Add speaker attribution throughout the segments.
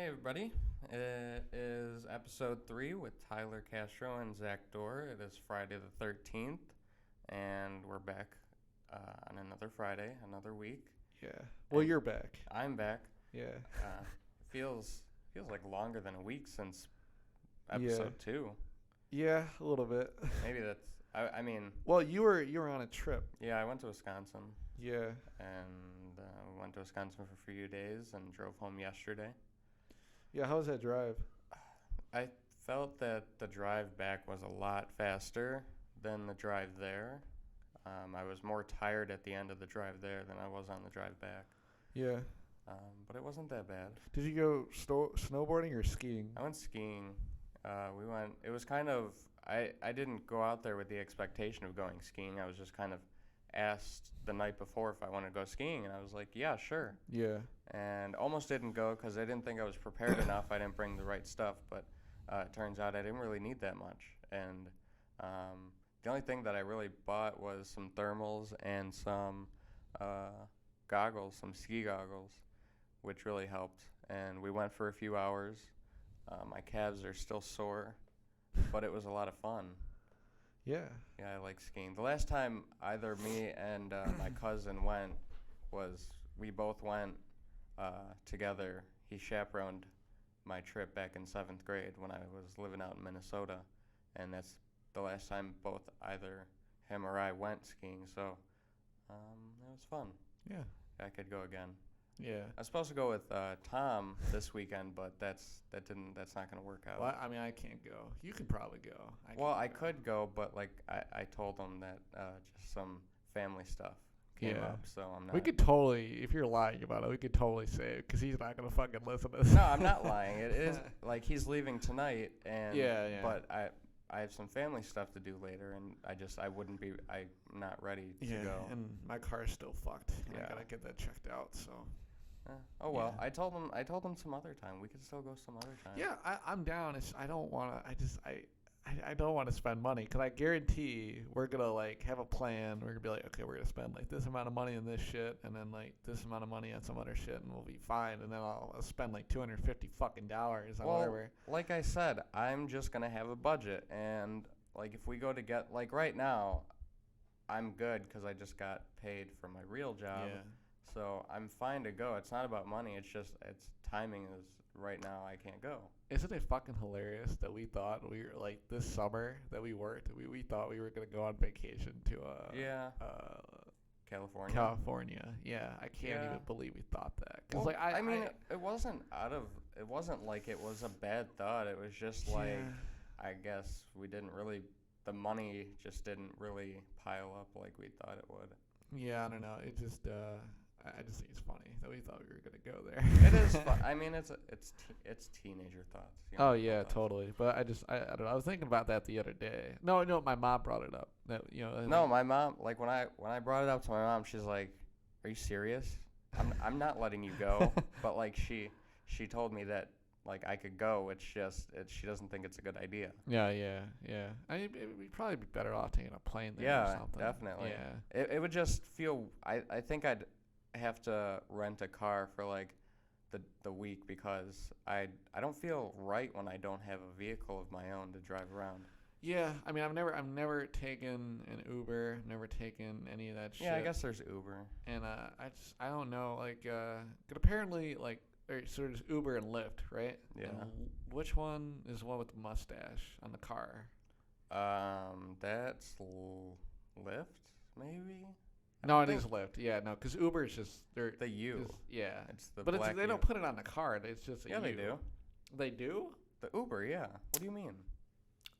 Speaker 1: everybody. It is episode 3 with Tyler Castro and Zach Dorr. It is Friday the 13th, and we're back on another Friday, another week.
Speaker 2: Yeah. Well, you're back.
Speaker 1: I'm back.
Speaker 2: Yeah.
Speaker 1: Feels like longer than a week since episode 2.
Speaker 2: Yeah, a little bit.
Speaker 1: Maybe that's. I mean.
Speaker 2: Well, you were on a trip.
Speaker 1: Yeah, I went to Wisconsin.
Speaker 2: Yeah.
Speaker 1: And we went to Wisconsin for a few days and drove home yesterday.
Speaker 2: Yeah, how was that drive?
Speaker 1: I felt that the drive back was a lot faster than the drive there. I was more tired at the end of the drive there than I was on the drive back.
Speaker 2: Yeah.
Speaker 1: But it wasn't that bad.
Speaker 2: Did you go snowboarding or skiing?
Speaker 1: I went skiing. It was kind of, I didn't go out there with the expectation of going skiing. I was just kind of asked the night before if I wanted to go skiing, and I was like, yeah, sure.
Speaker 2: Yeah.
Speaker 1: And almost didn't go because I didn't think I was prepared enough. I didn't bring the right stuff, but it turns out I didn't really need that much. And the only thing that I really bought was some thermals and some goggles, some ski goggles, which really helped. And we went for a few hours. My calves are still sore, but it was a lot of fun.
Speaker 2: Yeah.
Speaker 1: Yeah, I like skiing. The last time either me and my cousin went was we both went together. He chaperoned my trip back in 7th grade when I was living out in Minnesota, and that's the last time both either him or I went skiing. So it was fun.
Speaker 2: Yeah.
Speaker 1: I could go again.
Speaker 2: Yeah.
Speaker 1: I was supposed to go with Tom this weekend, but that's not going to work out.
Speaker 2: Well, I mean, I can't go. You could probably go.
Speaker 1: I could go, but like I told him that just some family stuff came up, so I'm not.
Speaker 2: We could totally, if you're lying about it, we could totally say it because he's not gonna fucking listen to this.
Speaker 1: No, I'm not lying. It is like he's leaving tonight, and
Speaker 2: yeah.
Speaker 1: But I have some family stuff to do later, and I'm not ready to go.
Speaker 2: And my car's still fucked.
Speaker 1: Yeah.
Speaker 2: I gotta get that checked out. So.
Speaker 1: Oh well,
Speaker 2: Yeah.
Speaker 1: I told him some other time. We could still go some other time.
Speaker 2: Yeah, I'm down. I don't want to. I don't want to spend money because I guarantee we're gonna like have a plan. We're gonna be like, okay, we're gonna spend like this amount of money on this shit, and then like this amount of money on some other shit, and we'll be fine. And then I'll spend like $250 fucking on whatever.
Speaker 1: Like I said, I'm just gonna have a budget, and like if we go to get like right now, I'm good because I just got paid for my real job.
Speaker 2: Yeah.
Speaker 1: So I'm fine to go. It's not about money. It's timing is right now. I can't go.
Speaker 2: Isn't it fucking hilarious that we thought we were like this summer that we worked? We thought we were gonna go on vacation to
Speaker 1: California.
Speaker 2: California. Yeah, I can't even believe we thought that. Cause
Speaker 1: well,
Speaker 2: like
Speaker 1: it wasn't it wasn't like it was a bad thought. It was just like I guess the money just didn't really pile up like we thought it would.
Speaker 2: Yeah, I don't know. It just I just think it's funny that we thought we were gonna go there.
Speaker 1: It is fun. I mean, it's teenager thoughts.
Speaker 2: Oh yeah, totally. But I don't know. I was thinking about that the other day. No, my mom brought it up. That
Speaker 1: No, my mom, like when I brought it up to my mom, she's like, "Are you serious? I'm not letting you go." But like she told me that like I could go. It's just she doesn't think it's a good idea.
Speaker 2: Yeah. I mean, we'd probably be better off taking a plane there or something.
Speaker 1: Yeah, definitely.
Speaker 2: Yeah.
Speaker 1: It would just feel. I think I'd have to rent a car for like the week because I don't feel right when I don't have a vehicle of my own to drive around.
Speaker 2: Yeah, I mean I've never taken an Uber, never taken any of that shit.
Speaker 1: Yeah, I guess there's Uber.
Speaker 2: And I don't know like apparently like so there's Uber and Lyft, right?
Speaker 1: Yeah.
Speaker 2: And which one is the one with the mustache on the car?
Speaker 1: That's Lyft maybe.
Speaker 2: No, it is Lyft. Yeah, no, because Uber is just
Speaker 1: the U.
Speaker 2: Yeah,
Speaker 1: it's the.
Speaker 2: But
Speaker 1: black
Speaker 2: they don't put it on the card. It's just a U.
Speaker 1: They do.
Speaker 2: They do.
Speaker 1: The Uber, yeah. What do you mean?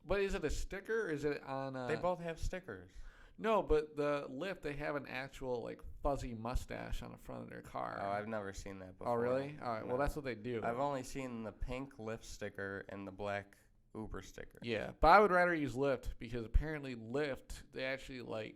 Speaker 2: But is it a sticker? Or is it on?
Speaker 1: They both have stickers.
Speaker 2: No, but the Lyft they have an actual like fuzzy mustache on the front of their car.
Speaker 1: Oh, I've never seen that before.
Speaker 2: Oh, really? All right.
Speaker 1: No.
Speaker 2: Well, that's what they do.
Speaker 1: I've only seen the pink Lyft sticker and the black Uber sticker.
Speaker 2: Yeah, but I would rather use Lyft because apparently Lyft they actually like.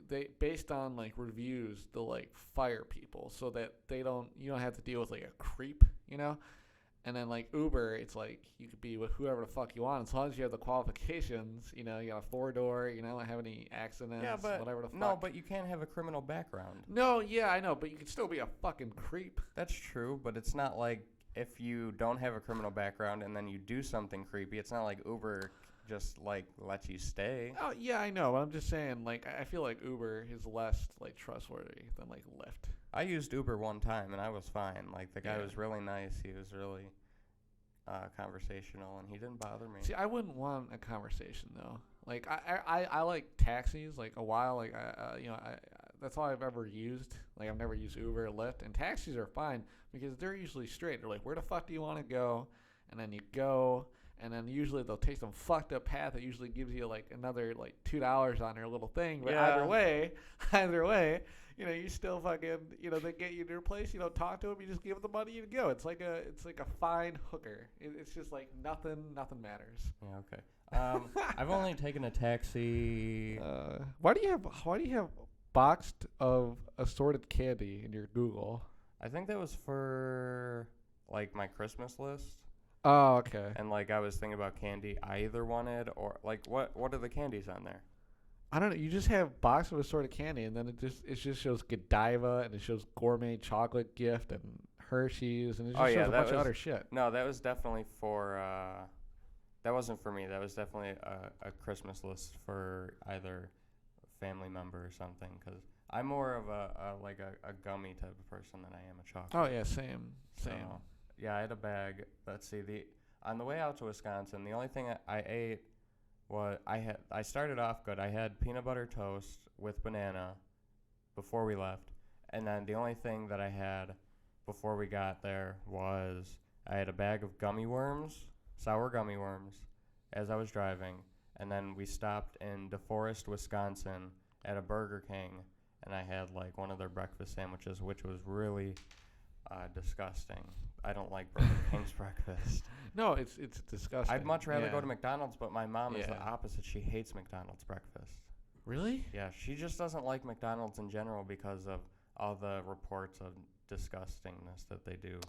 Speaker 2: They based on like reviews they'll like fire people so that you don't have to deal with like a creep, and then like Uber it's like you could be with whoever the fuck you want as long as you have the qualifications, you got a 4-door, don't have any accidents, whatever the fuck.
Speaker 1: No, but you can't have a criminal background.
Speaker 2: No, yeah, I know, but you can still be a fucking creep.
Speaker 1: That's true, but it's not like if you don't have a criminal background and then you do something creepy, it's not like Uber just like lets you stay.
Speaker 2: Oh yeah, I know, but I'm just saying, like, I feel like Uber is less like trustworthy than like Lyft.
Speaker 1: I used Uber one time and I was fine. Like the guy
Speaker 2: Yeah.
Speaker 1: was really nice. He was really conversational and he didn't bother me.
Speaker 2: See, I wouldn't want a conversation though. Like I like taxis. Like a while, like I that's all I've ever used. Like I've never used Uber or Lyft, and taxis are fine because they're usually straight. They're like, where the fuck do you want to go? And then you go, and then usually they'll take some fucked up path that usually gives you like another like $2 on their little thing. But
Speaker 1: Yeah.
Speaker 2: either way, you still fucking, they get you to your place. You don't talk to them. You just give them the money and go. It's like a fine hooker. It's just like nothing matters.
Speaker 1: Yeah, okay. I've only taken a taxi.
Speaker 2: Why do you have boxed of assorted candy in your Google?
Speaker 1: I think that was for like my Christmas list.
Speaker 2: Oh, okay.
Speaker 1: And like I was thinking about candy I either wanted or like what are the candies on there?
Speaker 2: I don't know. You just have box of assorted candy, and then it just shows Godiva, and it shows gourmet chocolate gift and Hershey's, and it just shows a bunch of other shit.
Speaker 1: No, that was definitely for. That wasn't for me. That was definitely a Christmas list for either family member or something. Because I'm more of a gummy type of person than I am a chocolate.
Speaker 2: Oh yeah, same.
Speaker 1: So, yeah, I had a bag. Let's see. On the way out to Wisconsin, the only thing I ate was I started off good. I had peanut butter toast with banana before we left, and then the only thing that I had before we got there was I had a bag of gummy worms, sour gummy worms, as I was driving, and then we stopped in DeForest, Wisconsin, at a Burger King, and I had like one of their breakfast sandwiches, which was really disgusting. I don't like Burger King's breakfast.
Speaker 2: No, it's disgusting.
Speaker 1: I'd much rather
Speaker 2: Yeah.
Speaker 1: go to McDonald's, but my mom is the
Speaker 2: Yeah.
Speaker 1: opposite. She hates McDonald's breakfast.
Speaker 2: Really?
Speaker 1: Yeah, she just doesn't like McDonald's in general because of all the reports of disgustingness that they do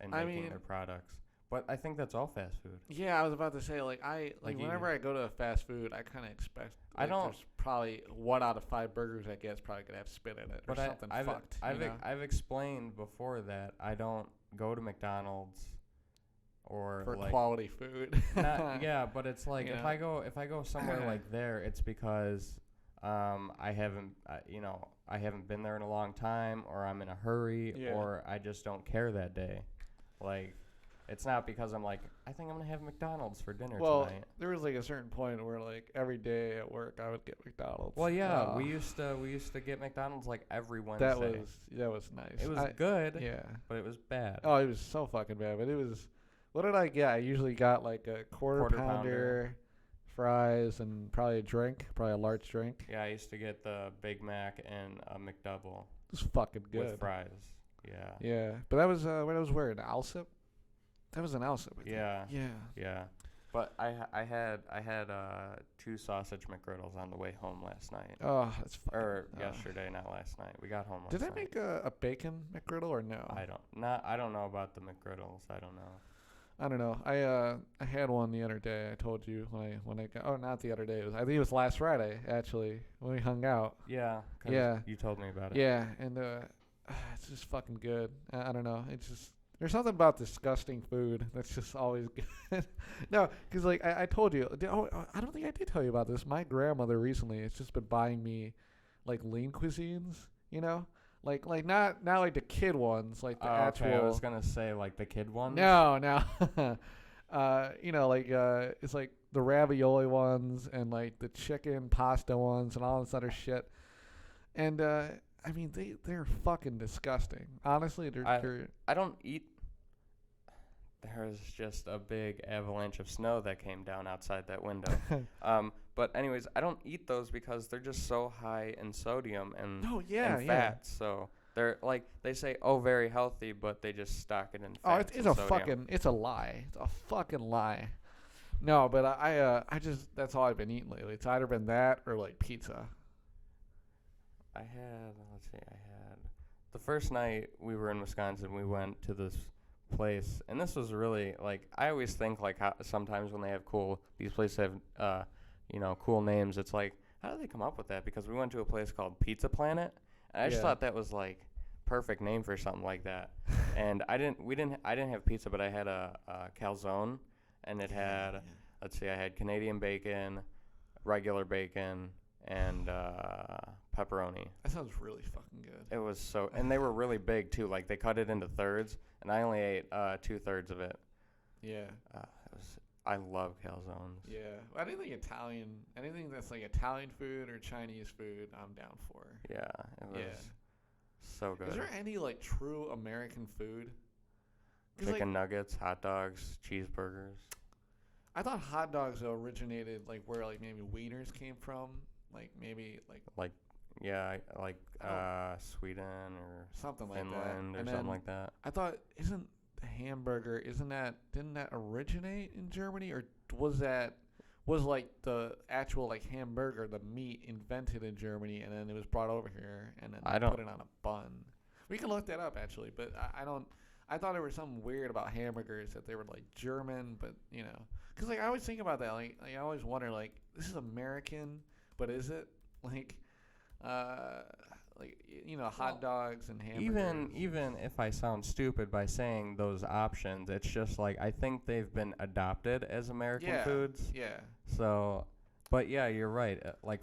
Speaker 1: in making their products. But I think that's all fast food.
Speaker 2: Yeah, I was about to say, like whenever I go to a fast food, I kind of expect. Like, there's probably 1 out of 5 burgers I get is probably gonna have spit in it or something fucked.
Speaker 1: I've explained before that I don't go to McDonald's or
Speaker 2: for
Speaker 1: like
Speaker 2: quality food.
Speaker 1: Yeah, but it's like if I go somewhere like there, it's because I haven't been there in a long time, or I'm in a hurry, or I just don't care that day. Like, it's not because I'm like, I think I'm gonna have McDonald's for dinner tonight.
Speaker 2: There was like a certain point where like every day at work I would get McDonald's.
Speaker 1: Well, yeah, we used to get McDonald's like every Wednesday.
Speaker 2: That was nice.
Speaker 1: It was good.
Speaker 2: Yeah,
Speaker 1: but it was bad.
Speaker 2: Oh, it was so fucking bad. But it was. What did I get? I usually got like a quarter pounder, fries, and probably a drink, probably a large drink.
Speaker 1: Yeah, I used to get the Big Mac and a McDouble.
Speaker 2: It was fucking good.
Speaker 1: With fries. Yeah.
Speaker 2: Yeah, but that was when I was where, in Alsip? That was in Alsip.
Speaker 1: Yeah.
Speaker 2: Yeah.
Speaker 1: Yeah. But I had 2 sausage McGriddles on the way home last night.
Speaker 2: Oh, that's fucking.
Speaker 1: Or yesterday, not last night. We got home last night.
Speaker 2: Did I make a bacon McGriddle or no?
Speaker 1: I don't know about the McGriddles. I don't know.
Speaker 2: I don't know. I had one the other day. I told you when I got. Oh, not the other day. I think it was last Friday actually when we hung out.
Speaker 1: Yeah.
Speaker 2: Yeah.
Speaker 1: You told me about it.
Speaker 2: Yeah, and it's just fucking good. I don't know. It's just there's something about disgusting food that's just always good. No, because like I told you. I don't think I did tell you about this. My grandmother recently has just been buying me like lean cuisines. You know. Like not like the kid ones, like the actual.
Speaker 1: Okay, I was gonna say like the kid ones.
Speaker 2: No. It's like the ravioli ones and like the chicken pasta ones and all this other shit. And I mean they're fucking disgusting. Honestly,
Speaker 1: I don't eat. There's just a big avalanche of snow that came down outside that window. But anyways, I don't eat those because they're just so high in sodium and fat. So they're like they say, very healthy, but they just stock it in fat.
Speaker 2: It's a lie. It's a fucking lie. No, but I just that's all I've been eating lately. It's either been that or like pizza.
Speaker 1: I had the first night we were in Wisconsin. We went to this place, and this was really like I always think like how sometimes when they have these places have cool names. It's like, how do they come up with that? Because we went to a place called Pizza Planet, and I just thought that was like perfect name for something like that. And I didn't have pizza, but I had a calzone, and it had, let's see, I had Canadian bacon, regular bacon, and pepperoni.
Speaker 2: That sounds really fucking good.
Speaker 1: It was so, and they were really big too. Like they cut it into thirds, and I only ate 2/3 of it.
Speaker 2: Yeah.
Speaker 1: I love calzones.
Speaker 2: Yeah. Anything that's like Italian food or Chinese food, I'm down for.
Speaker 1: Yeah, it was so good.
Speaker 2: Is there any like true American food?
Speaker 1: Chicken nuggets, hot dogs, cheeseburgers.
Speaker 2: I thought hot dogs originated like where like maybe wieners came from, like maybe like
Speaker 1: Sweden or
Speaker 2: something like
Speaker 1: Finland
Speaker 2: that,
Speaker 1: or something like that.
Speaker 2: I thought didn't that originate in Germany, or was like the actual like hamburger, the meat invented in Germany and then it was brought over here and then put it on a bun? We can look that up actually, but I don't. I thought there was something weird about hamburgers that they were like German, but you know, because like I always think about that. Like I always wonder, like this is American, but is it like hot dogs and hamburgers?
Speaker 1: Even if I sound stupid by saying those options, it's just like I think they've been adopted as American foods.
Speaker 2: Yeah.
Speaker 1: So, but yeah, you're right. I was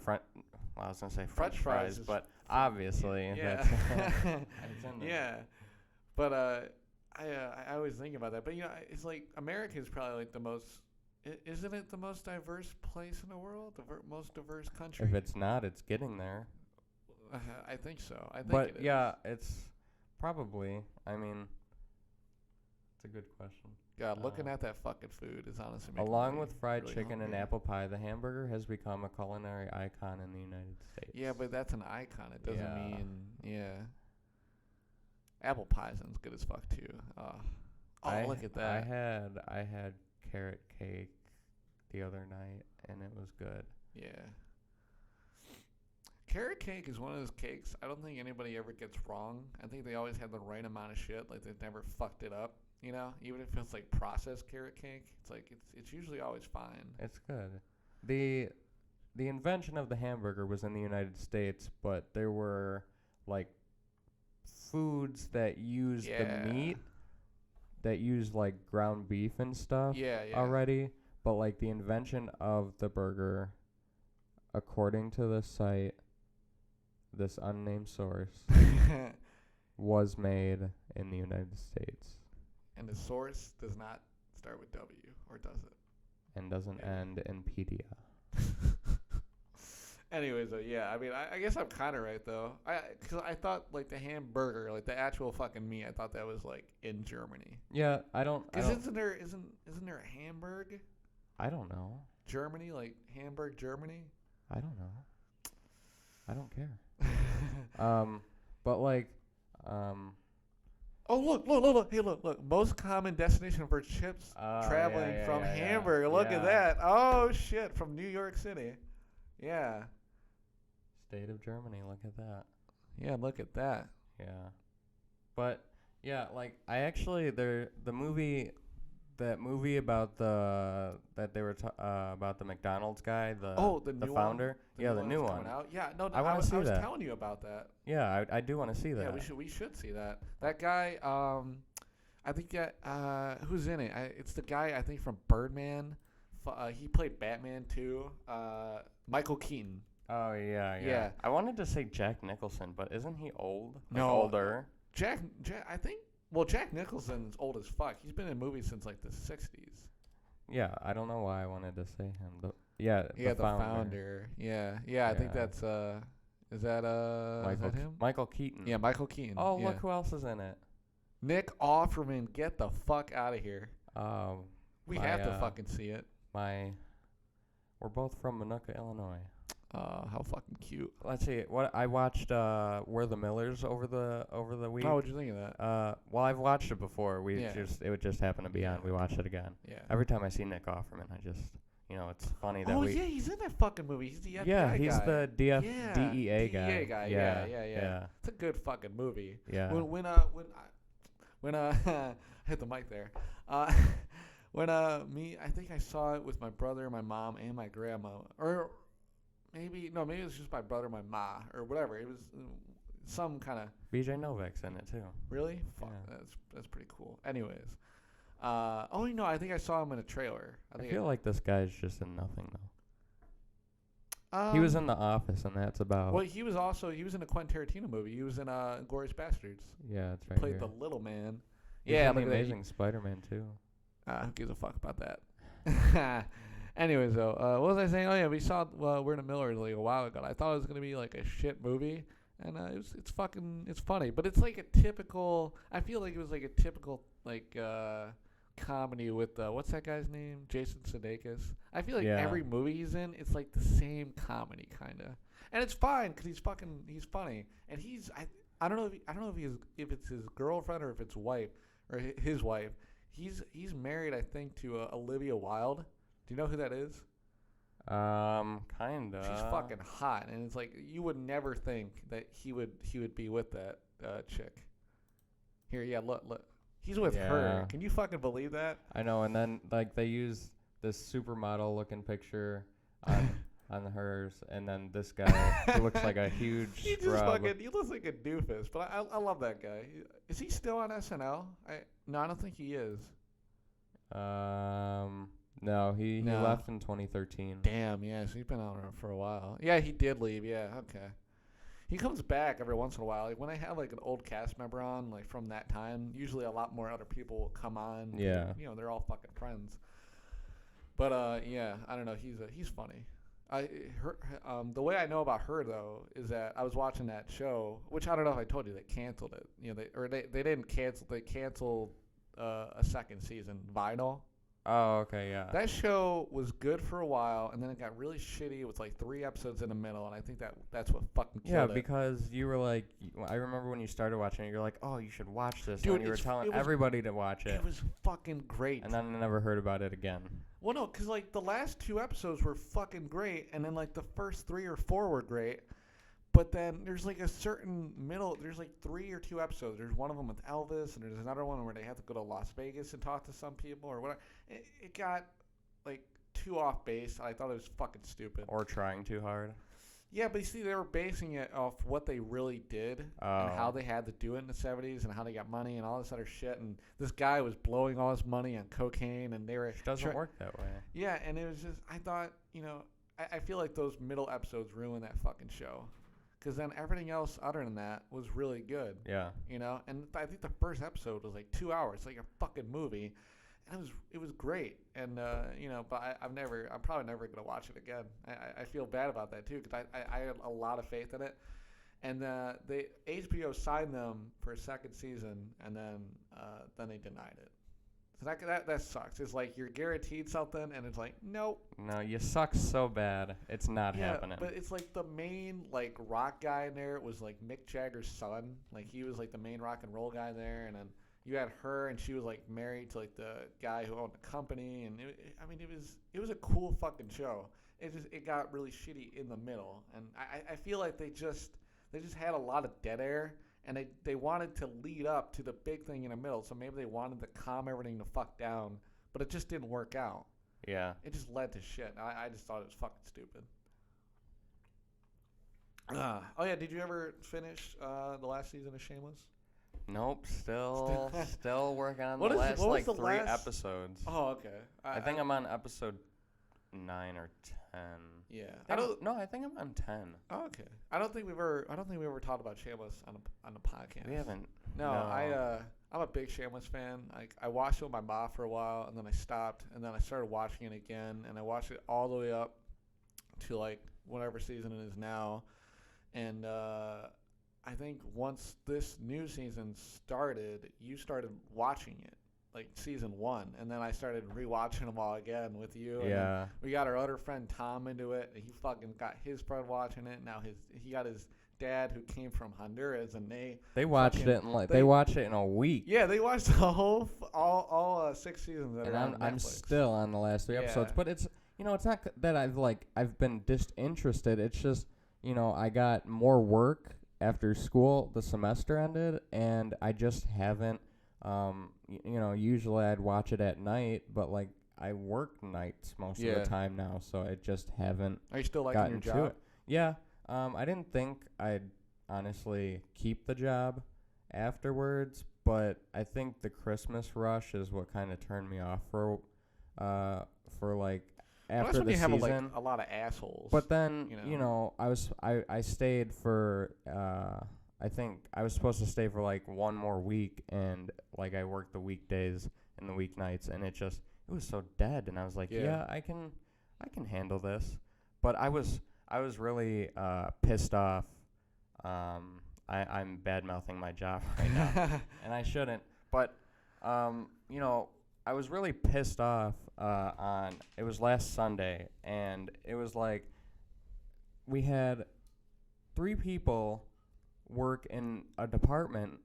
Speaker 1: gonna say French fries, but obviously
Speaker 2: yeah.
Speaker 1: that's it's in there.
Speaker 2: Yeah. But I always think about that. But you know, it's like America is probably like the most. Isn't it the most diverse place in the world? The most diverse country?
Speaker 1: If it's not, it's getting there.
Speaker 2: I think so.
Speaker 1: But yeah, it's probably. I mean, it's a good question.
Speaker 2: God, looking at that fucking food is honestly making
Speaker 1: along
Speaker 2: me
Speaker 1: with fried
Speaker 2: really
Speaker 1: chicken and
Speaker 2: hungry.
Speaker 1: apple pie, the hamburger has become a culinary icon in the United States.
Speaker 2: Yeah, but that's an icon. It doesn't mean Apple pie sounds good as fuck too. Look at that.
Speaker 1: I had carrot cake the other night and it was good.
Speaker 2: Yeah. Carrot cake is one of those cakes I don't think anybody ever gets wrong. I think they always have the right amount of shit. Like they've never fucked it up. You know, even if it's like processed carrot cake, it's like it's usually always fine.
Speaker 1: It's good. The invention of the hamburger was in the United States, but there were like foods that used the meat, that used like ground beef and stuff already. But like the invention of the burger, according to the site, this unnamed source, was made in the United States.
Speaker 2: And the source does not start with W, or does it?
Speaker 1: And doesn't end in pedia.
Speaker 2: Anyways, I mean, I guess I'm kind of right though. Because I thought like the hamburger, like the actual fucking meat, I thought that was like in Germany.
Speaker 1: Yeah, I don't.
Speaker 2: Isn't there a Hamburg?
Speaker 1: I don't know.
Speaker 2: Germany, like Hamburg, Germany.
Speaker 1: I don't know. I don't care. But like,
Speaker 2: Oh look! Hey, look! Most common destination for chips traveling from Hamburg. Look at that! Oh shit! From New York City. Yeah.
Speaker 1: State of Germany. Look at that.
Speaker 2: Yeah, look at that.
Speaker 1: Yeah. But yeah, like I actually that movie about about the McDonald's guy, the founder. The new one.
Speaker 2: Yeah, no,
Speaker 1: I want to see that.
Speaker 2: I was telling you about that.
Speaker 1: Yeah, I do want to see that.
Speaker 2: Yeah, we should see that. That guy, I think who's in it? It's the guy I think from Birdman. He played Batman too. Michael Keaton.
Speaker 1: Oh yeah. I wanted to say Jack Nicholson, but isn't he old?
Speaker 2: No,
Speaker 1: older.
Speaker 2: Jack. I think. Well, Jack Nicholson's old as fuck. He's been in movies since like the 60s.
Speaker 1: Yeah, I don't know why I wanted to say him. The
Speaker 2: founder. Yeah. I think that's is that him?
Speaker 1: Michael Keaton.
Speaker 2: Yeah, Michael Keaton.
Speaker 1: Oh, look who else is in it.
Speaker 2: Nick Offerman, get the fuck out of here. We have to fucking see it.
Speaker 1: We're both from Minooka, Illinois.
Speaker 2: How fucking cute.
Speaker 1: Let's see. What I watched We're the Millers over the week.
Speaker 2: Oh, what'd you think of that?
Speaker 1: Well, I've watched it before. It would just happen to be on. We watched it again.
Speaker 2: Yeah.
Speaker 1: Every time I see Nick Offerman, I just it's funny that
Speaker 2: yeah, he's in that fucking movie. He's the FBI
Speaker 1: guy. He's the DEA guy.
Speaker 2: DEA guy. Yeah. It's a good fucking movie.
Speaker 1: Yeah.
Speaker 2: When I hit the mic there. I think I saw it with my brother, my mom, and my grandma, or maybe it was just my brother, my ma, or whatever. It was some kind of.
Speaker 1: BJ Novak's in it too.
Speaker 2: Really? Fuck,
Speaker 1: Yeah.
Speaker 2: that's pretty cool. Anyways, I think I saw him in a trailer.
Speaker 1: I feel like this guy's just in nothing though.
Speaker 2: I,
Speaker 1: He was in The Office, and that's about.
Speaker 2: Well, he was in a Quentin Tarantino movie. He was in Inglourious Bastards.
Speaker 1: Yeah, that's right.
Speaker 2: Played
Speaker 1: here.
Speaker 2: the little man.
Speaker 1: He's
Speaker 2: Yeah,
Speaker 1: in
Speaker 2: look
Speaker 1: the
Speaker 2: at that.
Speaker 1: Amazing Spider-Man too.
Speaker 2: Who gives a fuck about that? Anyways, though, what was I saying? Oh yeah, we saw We're in the Miller like a while ago. And I thought it was gonna be like a shit movie, and it's funny, but it's like a typical. I feel like it was like a typical like comedy with what's that guy's name? Jason Sudeikis. I feel like every movie he's in, it's like the same comedy kind of, and it's fine because he's funny, and I don't know if it's his girlfriend or if it's wife or his wife. He's married, I think, to Olivia Wilde. Do you know who that is?
Speaker 1: Kinda.
Speaker 2: She's fucking hot, and it's like you would never think that he would be with that chick. Here, yeah, look. He's with her. Can you fucking believe that?
Speaker 1: I know, and then like they use this supermodel looking picture on hers, and then this guy who looks like a huge
Speaker 2: he
Speaker 1: scrub.
Speaker 2: he looks like a doofus, but I love that guy. Is he still on SNL? No, I don't think he is.
Speaker 1: No, he
Speaker 2: No.
Speaker 1: left in 2013.
Speaker 2: Damn, yeah, so he's been on for a while. Yeah, he did leave. Yeah, okay. He comes back every once in a while. Like when I have like an old cast member on, like from that time, usually a lot more other people will come on.
Speaker 1: Yeah.
Speaker 2: You know, they're all fucking friends. But yeah, I don't know. He's funny. The way I know about her though is that I was watching that show, which I don't know if I told you, they canceled it. You know, they didn't cancel. They canceled a second season, Vinyl.
Speaker 1: Oh, okay, yeah.
Speaker 2: That show was good for a while, and then it got really shitty. It was like 3 episodes in the middle, and I think that's what fucking killed it.
Speaker 1: Yeah, because you were like, I remember when you started watching it, you're like, oh, you should watch this.
Speaker 2: Dude,
Speaker 1: and you were telling everybody to watch it.
Speaker 2: It was fucking great.
Speaker 1: And then I never heard about it again.
Speaker 2: Well, no, because like the last 2 episodes were fucking great, and then like the first 3 or 4 were great. But then there's like a certain middle. There's like 3 or 2 episodes. There's one of them with Elvis, and there's another one where they have to go to Las Vegas and talk to some people or whatever. It got like too off base. I thought it was fucking stupid.
Speaker 1: Or trying too hard.
Speaker 2: Yeah, but you see, they were basing it off what they really did and how they had to do it in the 70s and how they got money and all this other shit. And this guy was blowing all his money on cocaine, and they were.
Speaker 1: Which doesn't work that way.
Speaker 2: Yeah, and it was just. I thought, I feel like those middle episodes ruined that fucking show. Because then everything else other than that was really good.
Speaker 1: Yeah.
Speaker 2: And I think the first episode was like 2 hours, like a fucking movie, and it was great. And but I'm probably never gonna watch it again. I feel bad about that too, because I had a lot of faith in it, and HBO signed them for a second season, and then they denied it. So that sucks. It's like you're guaranteed something, and it's like, nope.
Speaker 1: No, you suck so bad, it's not happening.
Speaker 2: But it's like the main like rock guy in there was like Mick Jagger's son. Like he was like the main rock and roll guy there, and then you had her, and she was like married to like the guy who owned the company, and it was a cool fucking show. It got really shitty in the middle, and I feel like they just had a lot of dead air. And they wanted to lead up to the big thing in the middle, so maybe they wanted to calm everything the fuck down, but it just didn't work out.
Speaker 1: Yeah.
Speaker 2: It just led to shit. I just thought it was fucking stupid. Oh yeah, did you ever finish the last season of Shameless?
Speaker 1: Nope, still working on
Speaker 2: What
Speaker 1: the
Speaker 2: is-
Speaker 1: last
Speaker 2: what was the
Speaker 1: 3
Speaker 2: last-
Speaker 1: episodes.
Speaker 2: Oh, okay.
Speaker 1: I think I'm on episode 9 or 10.
Speaker 2: Yeah.
Speaker 1: I think I'm on 10.
Speaker 2: Oh, okay. I don't think we ever talked about Shameless on the podcast.
Speaker 1: We haven't.
Speaker 2: No. I'm a big Shameless fan. I watched it with my mom for a while, and then I stopped, and then I started watching it again, and I watched it all the way up to like whatever season it is now, and I think once this new season started, you started watching it. Like season 1, and then I started rewatching them all again with you. And
Speaker 1: Yeah.
Speaker 2: we got our other friend Tom into it. And he fucking got his friend watching it. Now he got his dad who came from Honduras, and
Speaker 1: they watched
Speaker 2: fucking-
Speaker 1: it in they watched it in a week.
Speaker 2: yeah, they watched the whole all 6 seasons. That
Speaker 1: And
Speaker 2: are on
Speaker 1: I'm
Speaker 2: Netflix.
Speaker 1: still on the last 3 episodes,
Speaker 2: Yeah.
Speaker 1: but it's it's not that I've been disinterested. It's just I got more work after school. The semester ended, and I just haven't. Usually I'd watch it at night, but like I work nights most of the time now, so I just haven't
Speaker 2: Are you still liking your
Speaker 1: gotten to
Speaker 2: job?
Speaker 1: it. Yeah. I didn't think I'd honestly keep the job afterwards, but I think the Christmas rush is what kind of turned me off for like
Speaker 2: Well, that's
Speaker 1: after
Speaker 2: when
Speaker 1: the
Speaker 2: you have
Speaker 1: season.
Speaker 2: a lot of assholes.
Speaker 1: But then,
Speaker 2: you know.
Speaker 1: I stayed for I think I was supposed to stay for like one more week, and like I worked the weekdays and the weeknights, and it was so dead, and I was like,
Speaker 2: Yeah.
Speaker 1: I can handle this. But I was really pissed off. I'm bad mouthing my job right now, and I shouldn't. But I was really pissed off on it was last Sunday, and it was like we had 3 people work in a department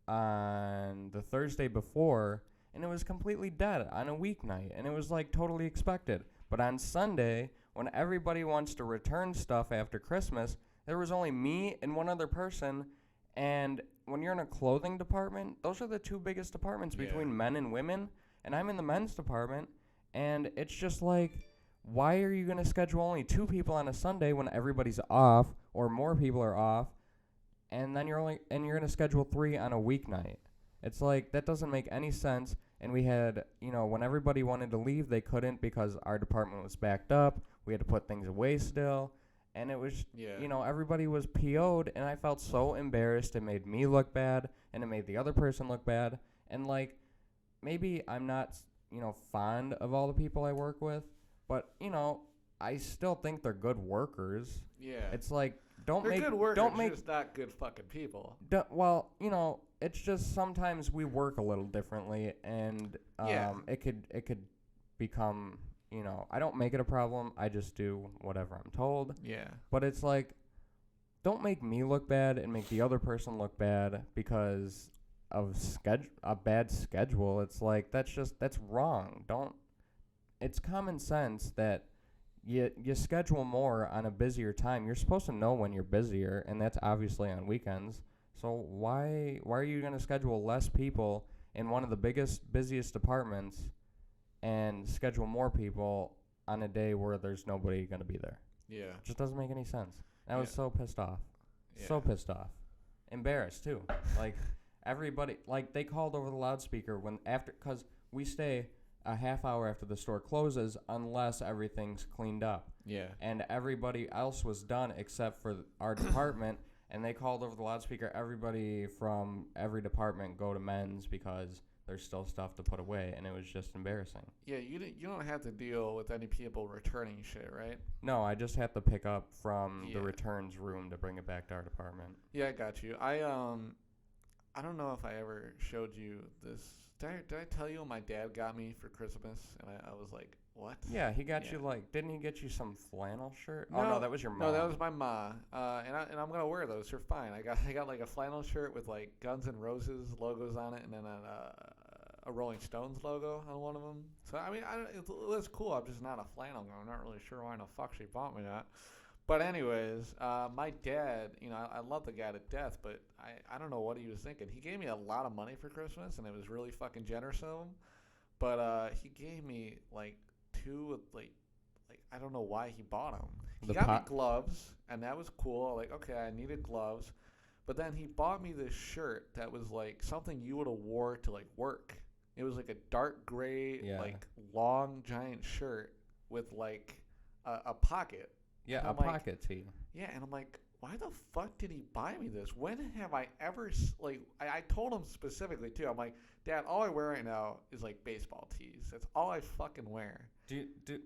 Speaker 1: on the Thursday before, and it was completely dead on a weeknight, and it was like totally expected. But on Sunday, when everybody wants to return stuff after Christmas, there was only me and one other person. And when you're in a clothing department, those are the 2 biggest departments between men and women, and I'm in the men's department, and it's just like, why are you going to schedule only 2 people on a Sunday when everybody's off or more people are off, and then you're going to schedule 3 on a weeknight? It's like, that doesn't make any sense. And we had, when everybody wanted to leave, they couldn't because our department was backed up. We had to put things away still. And it was, everybody was PO'd, and I felt so embarrassed. It made me look bad, and it made the other person look bad. And, like, maybe I'm not, fond of all the people I work with, but, I still think they're good workers.
Speaker 2: Yeah.
Speaker 1: It's like,
Speaker 2: They're good workers, just not good fucking people.
Speaker 1: Well, it's just sometimes we work a little differently, and it could become, I don't make it a problem. I just do whatever I'm told.
Speaker 2: Yeah.
Speaker 1: But it's like, don't make me look bad and make the other person look bad because of a bad schedule. It's like, that's wrong. It's common sense that you schedule more on a busier time. You're supposed to know when you're busier, and that's obviously on weekends. So why are you going to schedule less people in one of the busiest departments and schedule more people on a day where there's nobody going to be there?
Speaker 2: Yeah.
Speaker 1: It just doesn't make any sense. I was so pissed off.
Speaker 2: Yeah.
Speaker 1: So pissed off. Embarrassed, too. Like, everybody, like, they called over the loudspeaker because we stay a half hour after the store closes unless everything's cleaned up.
Speaker 2: Yeah.
Speaker 1: And everybody else was done except for our department, and they called over the loudspeaker, everybody from every department go to men's because there's still stuff to put away, and it was just embarrassing.
Speaker 2: Yeah, you don't have to deal with any people returning shit, right?
Speaker 1: No, I just have to pick up from the returns room to bring it back to our department.
Speaker 2: Yeah, I got you. I don't know if I ever showed you this. Did I tell you what my dad got me for Christmas? And I was like, what?
Speaker 1: Yeah, he got you didn't he get you some flannel shirt?
Speaker 2: No,
Speaker 1: oh no, that was your mom.
Speaker 2: No, that was my ma. And I'm gonna wear those. They're fine. I got like a flannel shirt with like Guns N' Roses logos on it, and then a Rolling Stones logo on one of them. So I mean, it's cool. I'm just not a flannel guy. I'm not really sure why in the fuck she bought me that. But anyways, my dad, I love the guy to death, but I don't know what he was thinking. He gave me a lot of money for Christmas, and it was really fucking generous of him. But he gave me like 2, like I don't know why he bought them. He got me gloves, and that was cool. Like, okay, I needed gloves. But then he bought me this shirt that was like something you would have wore to like work. It was like a dark gray, like long giant shirt with like a pocket.
Speaker 1: Yeah, a pocket tee.
Speaker 2: Yeah, and I'm like, why the fuck did he buy me this? When have I ever, I told him specifically, too. I'm like, Dad, all I wear right now is, like, baseball tees. That's all I fucking wear.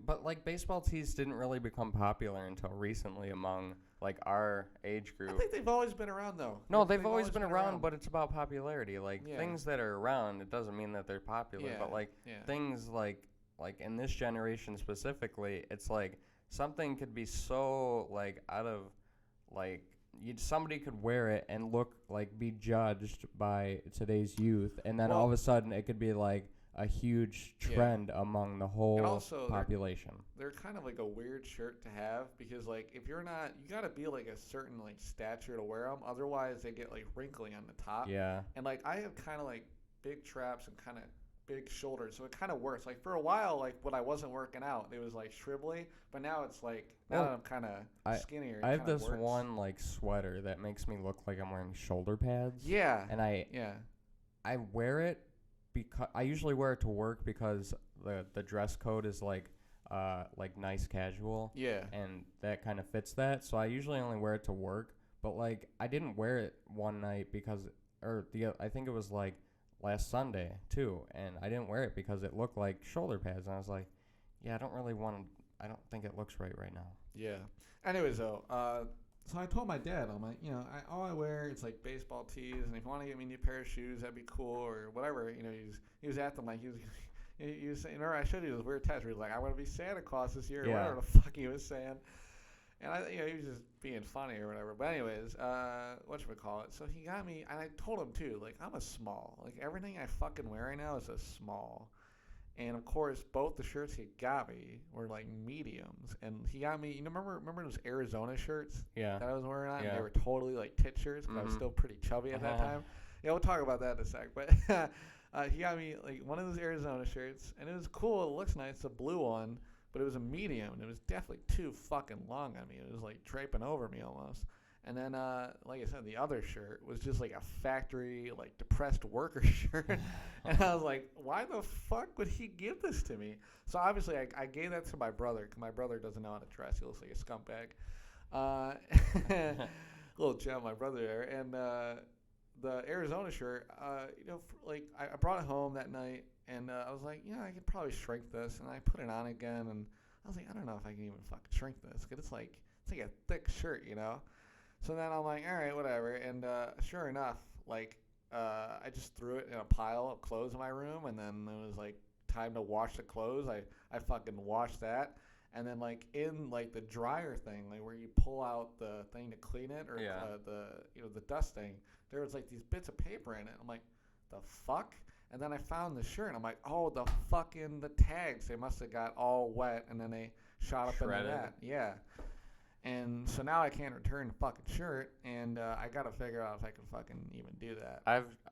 Speaker 1: But, like, baseball tees didn't really become popular until recently among, like, our age group.
Speaker 2: I think they've always been around, though.
Speaker 1: No, they've always been around, but it's about popularity. Like, things that are around, it doesn't mean that they're popular. But, like, things like in this generation specifically, it's like, something could be so, like, out of, like, somebody could wear it and look, like, be judged by today's youth, and then all of a sudden it could be, like, a huge trend among the whole population.
Speaker 2: They're kind of, like, a weird shirt to have because, like, if you're not, you got to be, like, a certain, like, stature to wear them. Otherwise, they get, like, wrinkly on the top.
Speaker 1: Yeah.
Speaker 2: And, like, I have kind of, like, big traps and kind of big shoulders, so it kind of works. Like for a while, like when I wasn't working out, it was like shrivelly, but now it's like now that I'm kind
Speaker 1: I
Speaker 2: of skinnier,
Speaker 1: I
Speaker 2: it
Speaker 1: have
Speaker 2: kind of
Speaker 1: this
Speaker 2: works.
Speaker 1: one like sweater that makes me look like I'm wearing shoulder pads.
Speaker 2: Yeah,
Speaker 1: And
Speaker 2: yeah,
Speaker 1: I wear it because I usually wear it to work because the dress code is like nice casual,
Speaker 2: yeah,
Speaker 1: and that kind of fits that. So I usually only wear it to work. But like I didn't wear it one night I think it was like last Sunday too, and I didn't wear it because it looked like shoulder pads, and I was like, yeah, I don't think it looks right now.
Speaker 2: yeah. Anyways, though, so I told my dad, I'm like, all I wear is like baseball tees, and if you want to get me a new pair of shoes, that'd be cool, or whatever. He was at them like he was saying, remember I showed you this weird text where he was like, I want to be Santa Claus this year, or
Speaker 1: Yeah.
Speaker 2: whatever the fuck he was saying. And he was just being funny or whatever. But anyways, whatchamacallit. So he got me, and I told him too, like, I'm a small. Like, everything I fucking wear right now is a small. And of course, both the shirts he got me were like mediums. And he got me, remember those Arizona shirts
Speaker 1: Yeah.
Speaker 2: that I was wearing on?
Speaker 1: Yeah.
Speaker 2: They were totally like tit shirts, but I was
Speaker 1: Mhm.
Speaker 2: still pretty chubby at that time. Yeah, we'll talk about that in a sec. But he got me like one of those Arizona shirts, and it was cool. It looks nice, a blue one. But it was a medium, and it was definitely too fucking long on me. It was like draping over me almost. And then, like I said, the other shirt was just like a factory, like depressed worker shirt. And I was like, why the fuck would he give this to me? So obviously, I gave that to my brother, because my brother doesn't know how to dress. He looks like a scumbag. Little gem, my brother there. And the Arizona shirt, I brought it home that night. And I was like, I could probably shrink this. And I put it on again, and I was like, I don't know if I can even fucking shrink this, because it's like a thick shirt, So then I'm like, all right, whatever. And sure enough, I just threw it in a pile of clothes in my room, and then it was like time to wash the clothes. I fucking washed that. And then in the dryer thing, like where you pull out the thing to clean it, or
Speaker 1: Yeah.
Speaker 2: the dust thing, there was like these bits of paper in it. I'm like, the fuck? And then I found the shirt, and I'm like, oh, the tags, they must have got all wet, and then they shot up
Speaker 1: Shredded.
Speaker 2: into that. Yeah. And so now I can't return the fucking shirt, and I got to figure out if I can fucking even do that.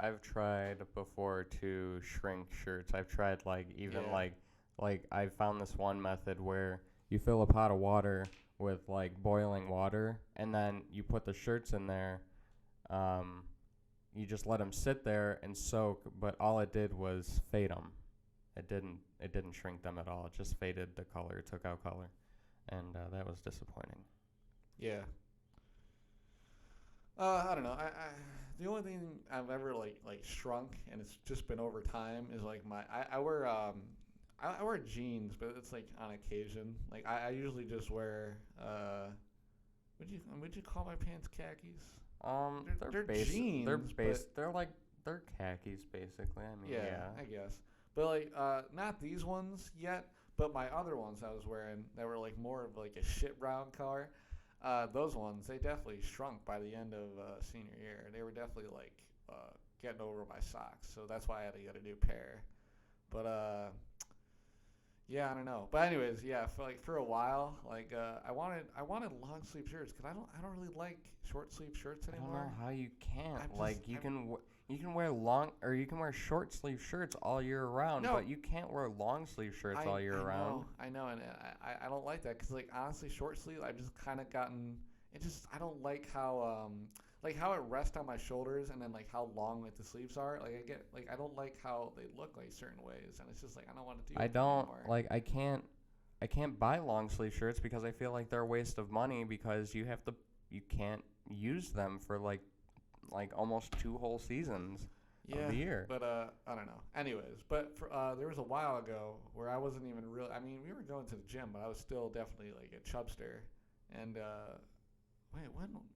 Speaker 1: I've tried before to shrink shirts. I've tried I found this one method where you fill a pot of water with like boiling water, and then you put the shirts in there. You just let them sit there and soak, but all it did was fade them. It didn't shrink them at all. It just faded the color. It took out color, and that was disappointing.
Speaker 2: Yeah. I don't know. I the only thing I've ever shrunk, and it's just been over time, is like I wear I wear jeans, but it's like on occasion. Like I usually just wear would you call my pants khakis? They're jeans.
Speaker 1: They're khakis basically. I mean, yeah.
Speaker 2: I guess. But not these ones yet, but my other ones I was wearing that were like more of like a shit brown color. Those ones, they definitely shrunk by the end of senior year. They were definitely getting over my socks, so that's why I had to get a new pair. But yeah, I don't know. But anyways, yeah, for a while, I wanted long sleeve shirts, because I don't really like short sleeve shirts
Speaker 1: I don't
Speaker 2: anymore.
Speaker 1: know how you can't.
Speaker 2: I'm
Speaker 1: You can wear long, or you can wear short sleeve shirts all year round,
Speaker 2: No.
Speaker 1: but you can't wear long sleeve shirts all year round.
Speaker 2: I know, and I don't like that, because honestly, short sleeve, I've just kind of gotten. I don't like how it rests on my shoulders, and then how long the sleeves are. I don't like how they look certain ways, and it's just I don't want to do.
Speaker 1: I
Speaker 2: it
Speaker 1: don't
Speaker 2: anymore.
Speaker 1: I can't buy long sleeve shirts because I feel like they're a waste of money, because you can't use them for almost 2 whole seasons of the year.
Speaker 2: But I don't know. Anyways, but there was a while ago where I wasn't even real. I mean, we were going to the gym, but I was still definitely a chubster. And wait,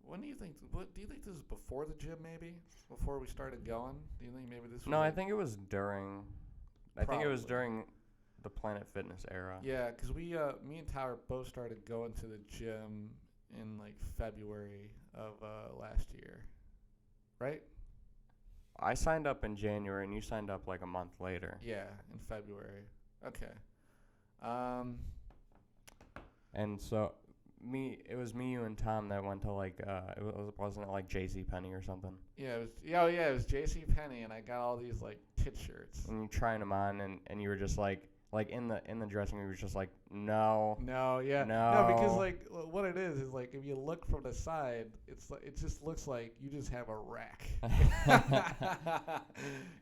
Speaker 2: when do you think? What do you think this is before the gym? Maybe before we started going. Do you think maybe this?
Speaker 1: No,
Speaker 2: was
Speaker 1: I think it was during. I think it was
Speaker 2: Probably.
Speaker 1: during the Planet Fitness era.
Speaker 2: Yeah, because me and Tyler both started going to the gym in February of last year, right?
Speaker 1: I signed up in January, and you signed up a month later.
Speaker 2: Yeah, in February. Okay.
Speaker 1: And so It was me, you, and Tom that went to like wasn't it like JCPenney or something?
Speaker 2: Yeah, it was J.C. Penney, and I got all these like tit shirts.
Speaker 1: And you trying them on, and you were just like in the dressing room, you were just like, no,
Speaker 2: No, yeah,
Speaker 1: no,
Speaker 2: because like what it is like if you look from the side, it's like, it just looks like you just have a rack.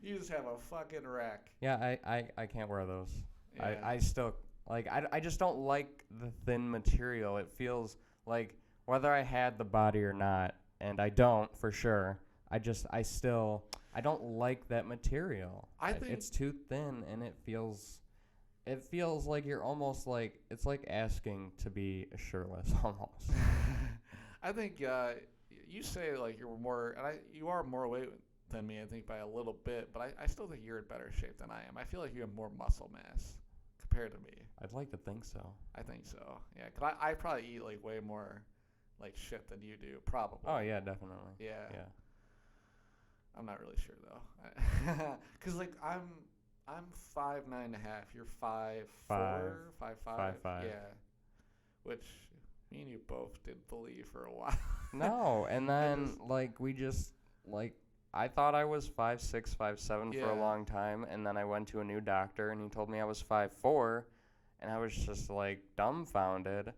Speaker 2: You just have a fucking rack.
Speaker 1: Yeah, I can't wear those.
Speaker 2: Yeah.
Speaker 1: I still like I just don't like the thin material. It feels like whether I had the body or not, and I don't for sure. I don't like that material.
Speaker 2: I think
Speaker 1: it's too thin, and it feels like you're almost like it's like asking to be shirtless almost.
Speaker 2: I think you say like you are more weight than me, I think, by a little bit, but I still think you're in better shape than I am. I feel like you have more muscle mass compared to me.
Speaker 1: I'd like to think so.
Speaker 2: I think so. Yeah, 'cause I probably eat like way more like shit than you do, probably.
Speaker 1: Oh yeah, definitely.
Speaker 2: Yeah.
Speaker 1: Yeah.
Speaker 2: I'm not really sure though, because like I'm 5'9.5". You're 5'4", 5'5".
Speaker 1: 5'5".
Speaker 2: Yeah, which me and you both didn't believe for a while.
Speaker 1: No, and then like we just like I thought I was 5'6", 5'7" for a
Speaker 2: Yeah.
Speaker 1: long time, and then I went to a new doctor and he told me I was 5'4", and I was just like dumbfounded.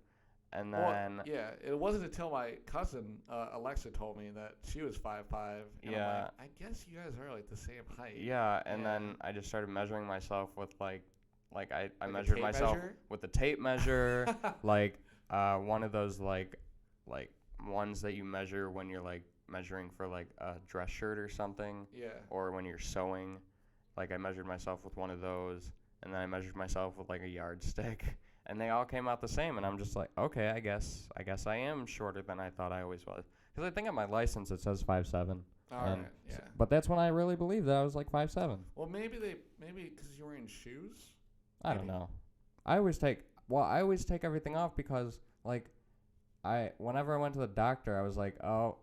Speaker 1: And then
Speaker 2: Well, yeah, it wasn't until my cousin Alexa told me that she was 5'5". And I'm
Speaker 1: Yeah.
Speaker 2: like, I guess you guys are like the same height.
Speaker 1: yeah, and
Speaker 2: Yeah.
Speaker 1: then I just started measuring myself with like I
Speaker 2: a
Speaker 1: measured
Speaker 2: tape
Speaker 1: myself
Speaker 2: measure?
Speaker 1: with the tape measure, like one of those like ones that you measure when you're like measuring for like a dress shirt or something,
Speaker 2: Yeah.
Speaker 1: or when you're sewing. Like I measured myself with one of those, and then I measured myself with like a yardstick, and they all came out the same. And I'm just like, okay, I guess I am shorter than I thought I always was. Because I think on my license it says 5'7".
Speaker 2: All right. Yeah.
Speaker 1: But that's when I really believed that I was like 5'7".
Speaker 2: Well, maybe because you're wearing shoes.
Speaker 1: I don't know. I always take everything off because like whenever I went to the doctor, I was like, oh,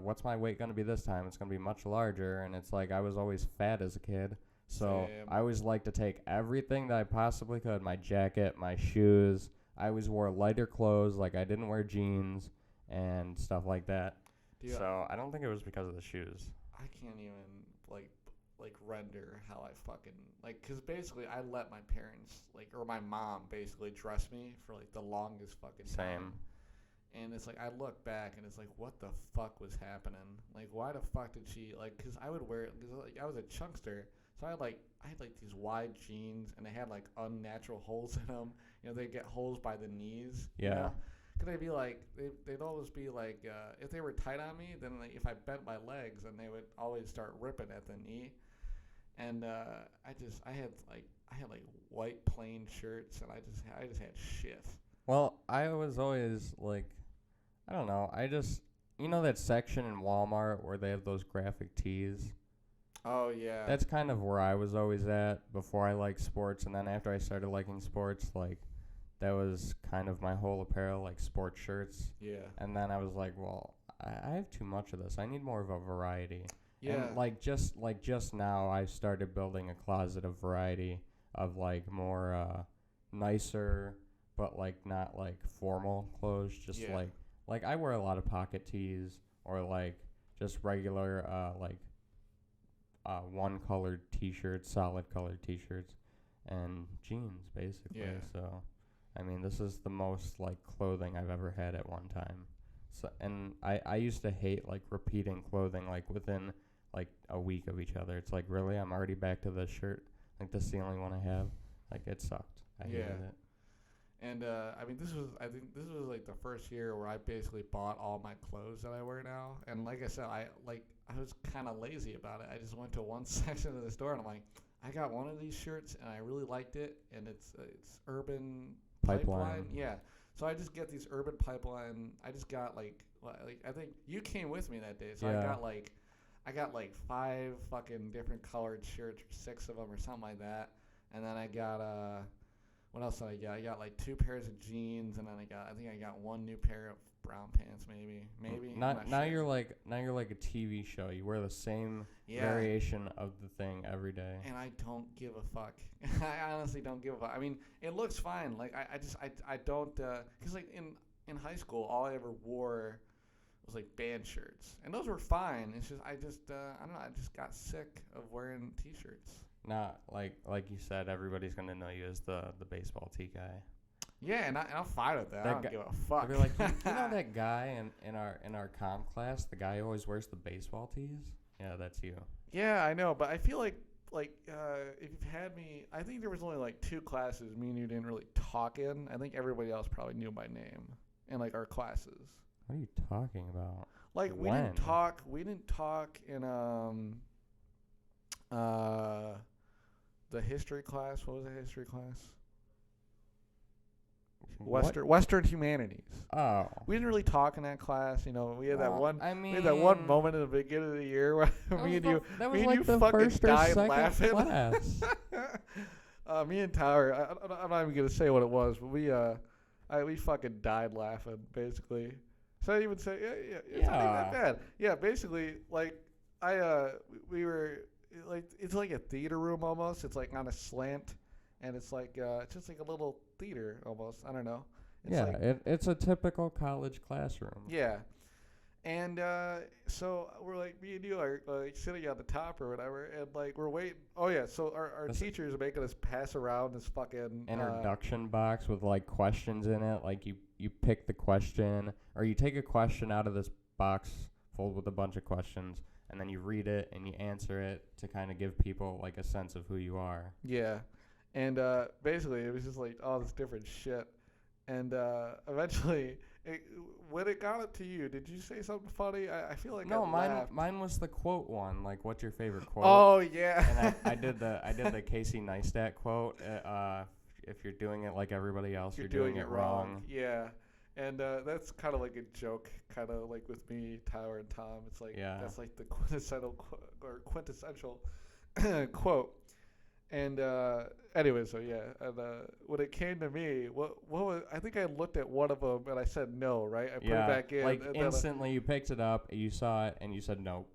Speaker 1: what's my weight gonna be this time? It's gonna be much larger, and it's like I was always fat as a kid, so
Speaker 2: Same.
Speaker 1: I always like to take everything that I possibly could, my jacket, my shoes. I always wore lighter clothes, like I didn't wear jeans and stuff like that.
Speaker 2: Dude,
Speaker 1: So I don't think it was because of the shoes.
Speaker 2: I can't even like render how I fucking like, because basically I let my parents or my mom basically dress me for like the longest fucking time.
Speaker 1: Same.
Speaker 2: And it's like I look back and it's like, what the fuck was happening? Like, why the fuck did she because I would wear it because like I was a chunkster, so I had like these wide jeans and they had like unnatural holes in them. You know, they get holes by the knees.
Speaker 1: Yeah.
Speaker 2: You know? Cause they'd be like, they'd always be like, if they were tight on me, then like, if I bent my legs, then they would always start ripping at the knee. And I had white plain shirts, and I just had shit.
Speaker 1: Well, I was always like, I don't know. That section in Walmart where they have those graphic tees.
Speaker 2: Oh yeah.
Speaker 1: That's kind of where I was always at before I liked sports, and then after I started liking sports, like that was kind of my whole apparel, like sports shirts.
Speaker 2: Yeah.
Speaker 1: And then I was like, well, I have too much of this. I need more of a variety.
Speaker 2: Yeah.
Speaker 1: And just now I started building a closet of variety of like more nicer but like not like formal clothes, just
Speaker 2: Yeah.
Speaker 1: like I wear a lot of pocket tees or like just regular one colored t-shirts, solid colored t-shirts and jeans basically.
Speaker 2: Yeah.
Speaker 1: So I mean, this is the most like clothing I've ever had at one time. So, and I used to hate like repeating clothing like within like a week of each other. It's like, really, I'm already back to this shirt. Like this is the only one I have. Like it sucked. I hated it.
Speaker 2: And I think this was like the first year where I basically bought all my clothes that I wear now. And like I said, I was kind of lazy about it. I just went to one section of the store and I'm like, I got one of these shirts and I really liked it, and it's Urban Pipeline. Yeah. So I just get these Urban Pipeline. I just got like I think you came with me that day. So
Speaker 1: Yeah.
Speaker 2: I got like 5 fucking different colored shirts, 6 of them or something like that. And then I got what else did I get? I got like 2 pairs of jeans, and then I think I got 1 new pair of brown pants, maybe.
Speaker 1: Now you're like a TV show. You wear the same variation of the thing every day.
Speaker 2: And I don't give a fuck. I honestly don't give a fuck. I mean, it looks fine. Like I don't, cause like in in high school, all I ever wore was like band shirts, and those were fine. It's just I don't know. I just got sick of wearing t-shirts.
Speaker 1: Nah, like you said, everybody's gonna know you as the baseball tee guy.
Speaker 2: Yeah, and I'm fine with that. I don't give a fuck.
Speaker 1: They're like, you know that guy in our comp class, the guy who always wears the baseball tees? Yeah, that's you.
Speaker 2: Yeah, I know, but I feel like if you've had me, I think there was only like 2 classes me and you didn't really talk in. I think everybody else probably knew my name in like our classes.
Speaker 1: What are you talking about?
Speaker 2: Like we
Speaker 1: When?
Speaker 2: didn't talk. We didn't talk in the history class. What was the history class? Western humanities.
Speaker 1: Oh.
Speaker 2: We didn't really talk in that class. You know, we had that one.
Speaker 1: I mean,
Speaker 2: we had that one moment in the beginning of the year where me and you fucking
Speaker 1: first or
Speaker 2: died
Speaker 1: second
Speaker 2: laughing.
Speaker 1: class.
Speaker 2: Me and Tower. I'm not even gonna say what it was, but we fucking died laughing basically. So I even say it's not even that bad. Yeah, basically like we were like it's like a theater room almost. It's like on a slant. And it's like it's just like a little theater almost. I don't know. It's
Speaker 1: it's a typical college classroom.
Speaker 2: Yeah. And so we're like, me and you are like sitting on the top or whatever, and like we're waiting. Oh yeah, so our teachers are making us pass around this fucking
Speaker 1: introduction box with like questions in it. Like you pick the question, or you take a question out of this box filled with a bunch of questions, and then you read it and you answer it to kind of give people like a sense of who you are.
Speaker 2: Yeah. And basically, it was just like all this different shit. And eventually, when it got up to you, did you say something funny? I feel like
Speaker 1: no,
Speaker 2: I laughed.
Speaker 1: mine was the quote one. Like, what's your favorite quote?
Speaker 2: Oh yeah.
Speaker 1: And I did the Casey Neistat quote. If you're doing it like everybody else, you're doing it wrong.
Speaker 2: Yeah. And that's kind of like a joke, kind of like with me, Tyler, and Tom. It's like that's like the quintessential quote. And anyway, so yeah, and when it came to me, what was, I think I looked at one of them and I said no, right? I put it back in.
Speaker 1: Like instantly, you picked it up, you saw it, and you said no.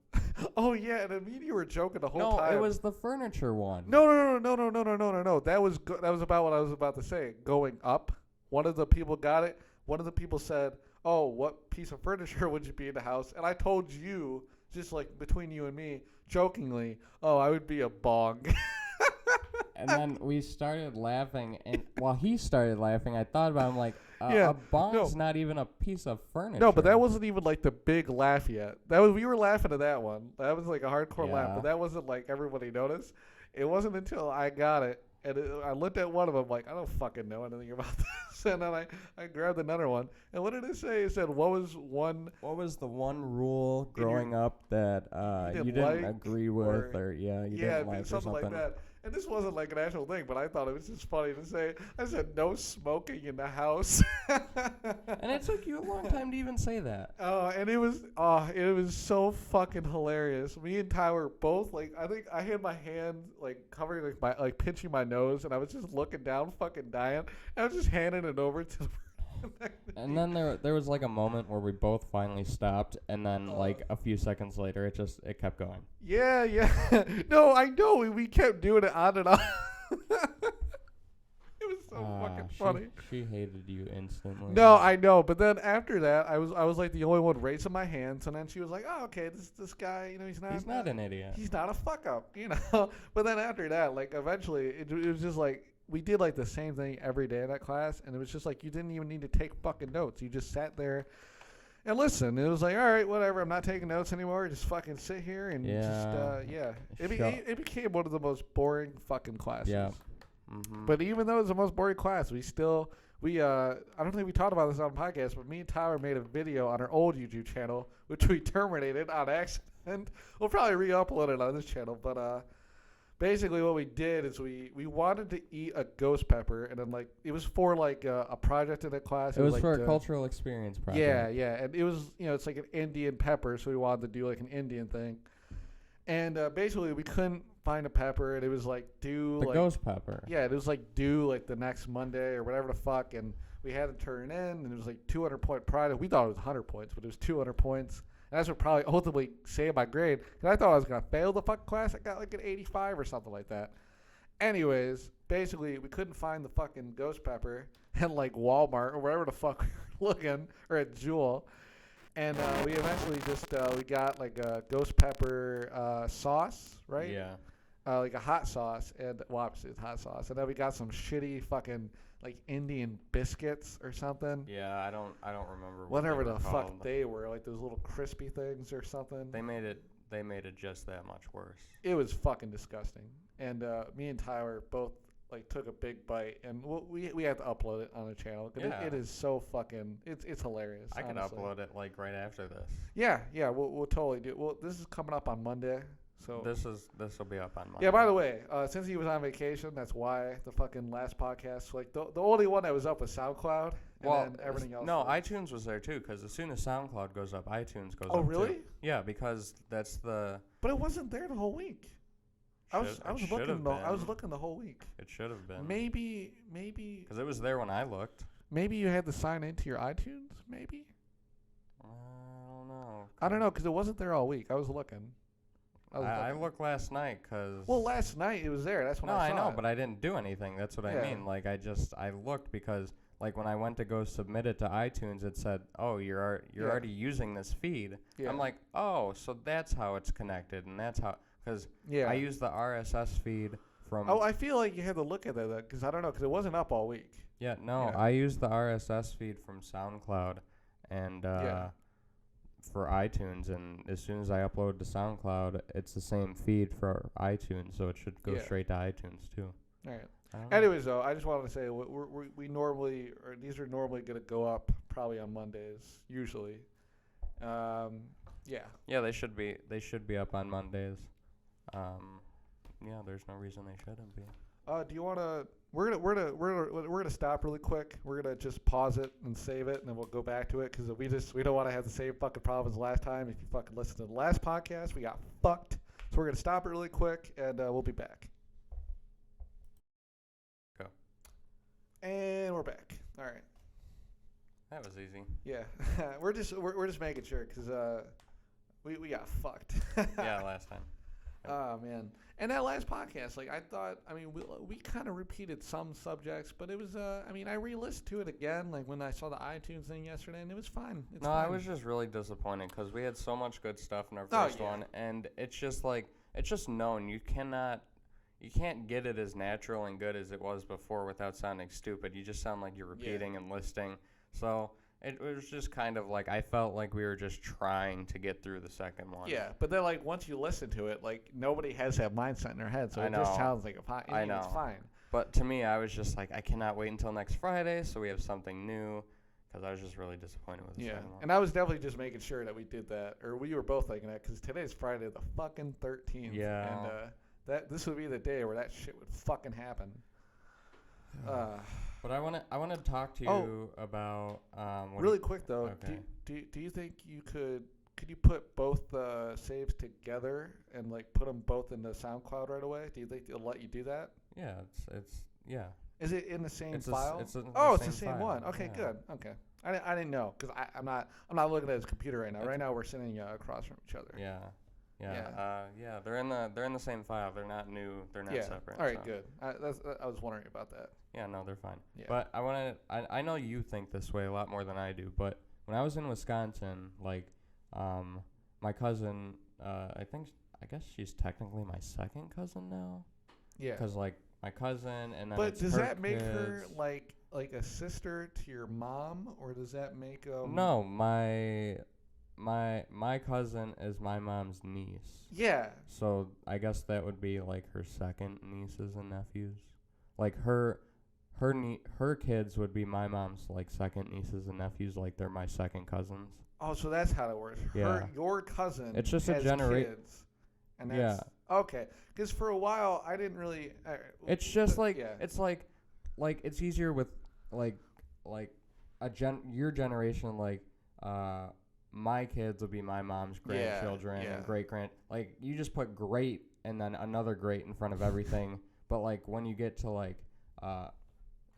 Speaker 2: Oh yeah, and then me and you were joking the whole time.
Speaker 1: No, it was the furniture one.
Speaker 2: No. That was about what I was about to say. Going up, one of the people got it. One of the people said, "Oh, what piece of furniture would you be in the house?" And I told you, just like between you and me, jokingly, "Oh, I would be a bong."
Speaker 1: And then we started laughing, and while he started laughing, I thought about him like, a bong's not even a piece of furniture.
Speaker 2: No, but that wasn't even like the big laugh yet. We were laughing at that one. That was like a hardcore laugh, but that wasn't like everybody noticed. It wasn't until I got it, and I looked at one of them like, I don't fucking know anything about this. And then I grabbed another one, and what did it say? It said, what was the one
Speaker 1: rule growing up that you didn't
Speaker 2: like
Speaker 1: agree with, or you didn't like,
Speaker 2: something like that. And this wasn't like an actual thing, but I thought it was just funny to say. I said, no smoking in the house.
Speaker 1: And it took you a long time to even say that.
Speaker 2: And it was so fucking hilarious. Me and Tyler both, like, I think I had my hand, like, covering, like, pinching my nose, and I was just looking down, fucking dying. And I was just handing it over to the
Speaker 1: and then there was like a moment where we both finally stopped, and then like a few seconds later it kept going.
Speaker 2: Yeah. No, I know we kept doing it on and on. It was so fucking funny.
Speaker 1: She hated you instantly.
Speaker 2: No, I know, but then after that, I was like the only one raising my hands, and then she was like, "Oh, okay, this guy, you know, he's not
Speaker 1: an idiot.
Speaker 2: He's not a fuck up, you know." But then after that, like eventually, it was just like. We did like the same thing every day in that class, and it was just like you didn't even need to take fucking notes. You just sat there and listened. It was like, all right, whatever. I'm not taking notes anymore. Just fucking sit here and It became one of the most boring fucking classes.
Speaker 1: Yeah. Mm-hmm.
Speaker 2: But even though it was the most boring class, I don't think we talked about this on the podcast, but me and Tyler made a video on our old YouTube channel, which we terminated on accident. We'll probably re-upload it on this channel, but basically what we did is we wanted to eat a ghost pepper, and then like it was for like a project in the class.
Speaker 1: It was
Speaker 2: like
Speaker 1: for a cultural experience project.
Speaker 2: Yeah, and it was, you know, it's like an Indian pepper, so we wanted to do like an Indian thing. And basically we couldn't find a pepper, and it was like due
Speaker 1: the ghost pepper.
Speaker 2: Yeah, it was like due like the next Monday or whatever the fuck, and we had to turn it in, and it was like 200-point project. We thought it was 100 points, but it was 200 points. And that's what probably ultimately saved my grade. Because I thought I was going to fail the fucking class. I got like an 85 or something like that. Anyways, basically, we couldn't find the fucking ghost pepper in like Walmart or wherever the fuck we were looking, or at Jewel, and we eventually just we got like a ghost pepper sauce, right?
Speaker 1: Yeah.
Speaker 2: Like a hot sauce, and well, obviously it's hot sauce, and then we got some shitty fucking like Indian biscuits or something.
Speaker 1: Yeah, I don't remember
Speaker 2: Whatever
Speaker 1: what they
Speaker 2: the
Speaker 1: were
Speaker 2: fuck
Speaker 1: called.
Speaker 2: they were, like those little crispy things or something.
Speaker 1: They made it just that much worse.
Speaker 2: It was fucking disgusting. And me and Tyler both like took a big bite, and we have to upload it on the channel. 'Cause
Speaker 1: Yeah.
Speaker 2: it is so fucking it's hilarious.
Speaker 1: I could
Speaker 2: honestly.
Speaker 1: upload it like right after this.
Speaker 2: Yeah, we'll totally do. Well, this is coming up on Monday, so
Speaker 1: This will be up on Monday.
Speaker 2: yeah. By the way, since he was on vacation, that's why the fucking last podcast, like the only one that was up was SoundCloud, and
Speaker 1: Well,
Speaker 2: then everything else.
Speaker 1: no,
Speaker 2: was-
Speaker 1: iTunes was there too, because as soon as SoundCloud goes up, iTunes goes up.
Speaker 2: Oh, really?
Speaker 1: Too. Yeah, because that's the.
Speaker 2: But it wasn't there the whole week. I was looking the whole week.
Speaker 1: It should have been.
Speaker 2: Maybe
Speaker 1: Because it was there when I looked.
Speaker 2: maybe you had to sign into your iTunes. Maybe
Speaker 1: I don't know.
Speaker 2: I don't know because it wasn't there all week. I was looking.
Speaker 1: I looked last night because.
Speaker 2: Well, last night it was there. That's when
Speaker 1: No,
Speaker 2: I
Speaker 1: I
Speaker 2: saw
Speaker 1: know,
Speaker 2: it.
Speaker 1: but I didn't do anything. That's what
Speaker 2: Yeah.
Speaker 1: I mean. Like I looked because like when I went to go submit it to iTunes, it said, "Oh, you're
Speaker 2: Yeah.
Speaker 1: already using this feed."
Speaker 2: Yeah.
Speaker 1: I'm like, "Oh, so that's how it's connected, and that's how." Because
Speaker 2: yeah.
Speaker 1: I use the RSS feed from.
Speaker 2: Oh, I feel like you had to look at that because I don't know because it wasn't up all week.
Speaker 1: Yeah, no,
Speaker 2: Yeah.
Speaker 1: I use the RSS feed from SoundCloud, and
Speaker 2: Yeah.
Speaker 1: for iTunes, and as soon as I upload to SoundCloud, it's the same feed for iTunes, so it should go
Speaker 2: Yeah.
Speaker 1: straight to iTunes too.
Speaker 2: All right.
Speaker 1: I don't know.
Speaker 2: Anyways, though, I just wanted to say we normally or these are normally gonna go up probably on Mondays usually. Yeah.
Speaker 1: Yeah, they should be up on Mondays. Yeah, there's no reason they shouldn't be.
Speaker 2: Do you want to? We're gonna stop really quick. We're gonna just pause it and save it, and then we'll go back to it because we don't want to have the same fucking problems last time. If you fucking listen to the last podcast, we got fucked. So we're gonna stop it really quick, and we'll be back.
Speaker 1: Go.
Speaker 2: And we're back. All right.
Speaker 1: That was easy.
Speaker 2: Yeah, we're just making sure because we got fucked.
Speaker 1: Yeah, last time.
Speaker 2: Oh man. And that last podcast, like I thought, I mean, we kind of repeated some subjects, but it was, I mean, I re-listened to it again, like when I saw the iTunes thing yesterday, and it was fine. It's
Speaker 1: No,
Speaker 2: fine.
Speaker 1: I was just really disappointed because we had so much good stuff in our
Speaker 2: Oh,
Speaker 1: first
Speaker 2: yeah.
Speaker 1: one, and it's just like it's just known you can't get it as natural and good as it was before without sounding stupid. You just sound like you're repeating and listing. So it was just kind of like I felt like we were just trying to get through the second one.
Speaker 2: Yeah, but then like once you listen to it, like nobody has that mindset in their head, so
Speaker 1: I
Speaker 2: it just
Speaker 1: know.
Speaker 2: sounds like a fine.
Speaker 1: I know.
Speaker 2: It's fine.
Speaker 1: But to me, I was just like, I cannot wait until next Friday so we have something new because I was just really disappointed with the
Speaker 2: Yeah,
Speaker 1: second one.
Speaker 2: and I was definitely just making sure that we did that, or we were both thinking that, because today's Friday the fucking 13th.
Speaker 1: Yeah.
Speaker 2: And this would be the day where that shit would fucking happen.
Speaker 1: But I want to talk to you about what
Speaker 2: Really quick though,
Speaker 1: Okay.
Speaker 2: do you think you could you put both saves together and like put them both in the SoundCloud right away? Do you think they'll let you do that?
Speaker 1: Yeah, it's yeah.
Speaker 2: Is it in the same
Speaker 1: It's
Speaker 2: file?
Speaker 1: it's in
Speaker 2: It's the same
Speaker 1: file,
Speaker 2: one. Okay,
Speaker 1: yeah.
Speaker 2: good. Okay, I didn't know because I'm not looking at his computer right now. Right now we're sitting across from each other.
Speaker 1: Yeah.
Speaker 2: Yeah.
Speaker 1: Yeah, they're in the same file. They're not new. They're not separate.
Speaker 2: All right,
Speaker 1: so.
Speaker 2: good. I was wondering about that.
Speaker 1: Yeah, no, they're fine.
Speaker 2: Yeah.
Speaker 1: But I know you think this way a lot more than I do, but when I was in Wisconsin, like my cousin, I guess she's technically my second cousin now.
Speaker 2: Yeah.
Speaker 1: Cuz like my cousin and then
Speaker 2: But
Speaker 1: it's
Speaker 2: does
Speaker 1: her
Speaker 2: that make her
Speaker 1: kids.
Speaker 2: like a sister to your mom, or does that make
Speaker 1: No, my cousin is my mom's niece.
Speaker 2: Yeah.
Speaker 1: So I guess that would be like her second nieces and nephews. Like her kids would be my mom's like second nieces and nephews. Like they're my second cousins.
Speaker 2: Oh, so that's how it works.
Speaker 1: Yeah.
Speaker 2: Your cousin.
Speaker 1: It's just a
Speaker 2: has kids, and that's okay. Because for a while I didn't really.
Speaker 1: It's just like
Speaker 2: yeah.
Speaker 1: it's like it's easier with like your generation like my kids will be my mom's grandchildren
Speaker 2: yeah.
Speaker 1: and great grand. Like you just put great and then another great in front of everything. But like when you get to like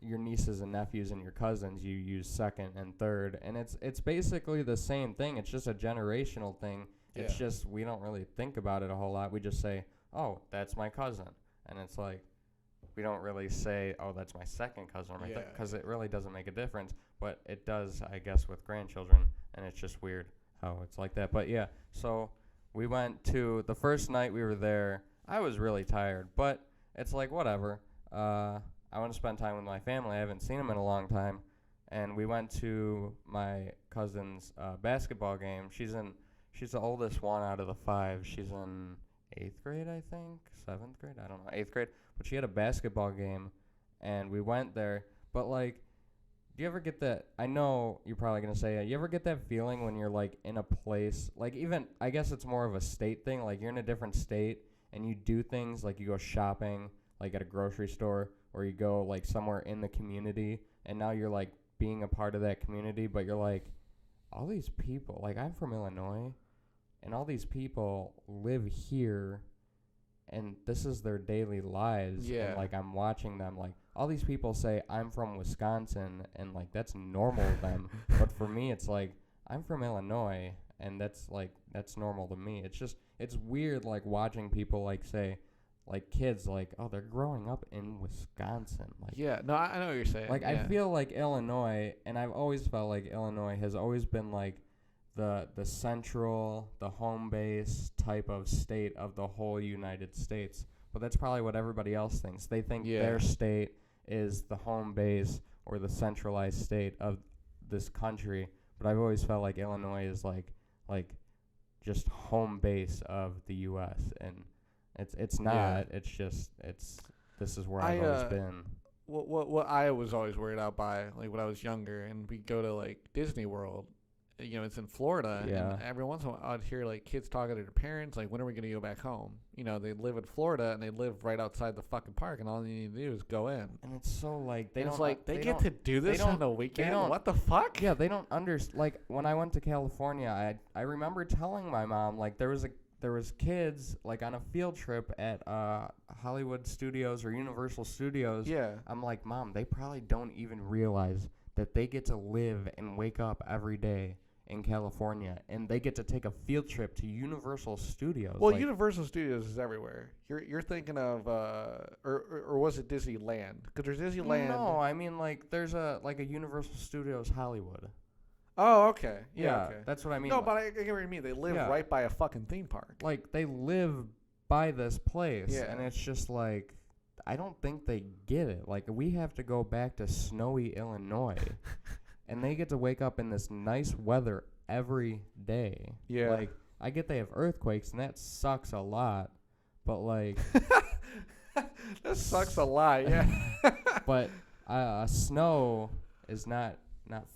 Speaker 1: your nieces and nephews and your cousins, you use second and third, and it's basically the same thing. It's just a generational thing. It's
Speaker 2: Yeah.
Speaker 1: just we don't really think about it a whole lot. We just say, "Oh, that's my cousin," and it's like we don't really say, "Oh, that's my second cousin," or my
Speaker 2: Yeah.
Speaker 1: because it really doesn't make a difference. but it does, I guess, with grandchildren, and it's just weird how it's like that. But yeah, so we went to the first night we were there. I was really tired, but it's like whatever. I want to spend time with my family. I haven't seen them in a long time, and we went to my cousin's basketball game. She's the oldest one out of the 5. She's in 8th grade, I think, 7th grade. I don't know, 8th grade. But she had a basketball game, and we went there. But like, do you ever get that? I know you're probably gonna say it. You ever get that feeling when you're like in a place, like even I guess it's more of a state thing. Like you're in a different state and you do things like you go shopping, like at a grocery store, or you go like somewhere in the community, and now you're like being a part of that community. But you're like, all these people. Like I'm from Illinois, and all these people live here. And this is their daily lives.
Speaker 2: Yeah.
Speaker 1: And, like, I'm watching them. Like, all these people say, I'm from Wisconsin, and, like, that's normal to them. But for me, it's like, I'm from Illinois, and that's, like, that's normal to me. It's just, it's weird, like, watching people, like, say, like, kids, like, oh, they're growing up in Wisconsin. Like,
Speaker 2: Yeah, no, I know what you're saying.
Speaker 1: like,
Speaker 2: yeah.
Speaker 1: I feel like Illinois, and I've always felt like Illinois has always been, like, the central, the home base type of state of the whole United States. But that's probably what everybody else thinks. They think their state is the home base or the centralized state of this country. But I've always felt like Illinois is like just home base of the U.S. And it's not.
Speaker 2: Yeah.
Speaker 1: It's just this is where I've always been.
Speaker 2: What I was always worried out by, like when I was younger, and we go to like Disney World. You know, it's in Florida, and every once in a while I'd hear, like, kids talking to their parents, like, when are we going to go back home? You know, they live in Florida, and they live right outside the fucking park, and all you need to do is go in.
Speaker 1: And it's so, like,
Speaker 2: they get to do this on the weekend? What the fuck?
Speaker 1: Yeah, they don't understand. Like, when I went to California, I remember telling my mom, like, there was kids, like, on a field trip at Hollywood Studios or Universal Studios.
Speaker 2: Yeah.
Speaker 1: I'm like, Mom, they probably don't even realize that they get to live and wake up every day in California, and they get to take a field trip to Universal Studios.
Speaker 2: Well, like, Universal Studios is everywhere. You're thinking of, or was it Disneyland? Because there's Disneyland.
Speaker 1: No, I mean, like, there's a Universal Studios Hollywood.
Speaker 2: Oh, okay.
Speaker 1: Yeah,
Speaker 2: okay.
Speaker 1: That's what I mean.
Speaker 2: No, but I get what you mean. They live right by a fucking theme park.
Speaker 1: Like, they live by this place, and it's just like, I don't think they get it. Like, we have to go back to snowy Illinois. And they get to wake up in this nice weather every day.
Speaker 2: Yeah.
Speaker 1: Like, I get they have earthquakes, and that sucks a lot. But, like...
Speaker 2: that sucks a lot, yeah.
Speaker 1: But snow is not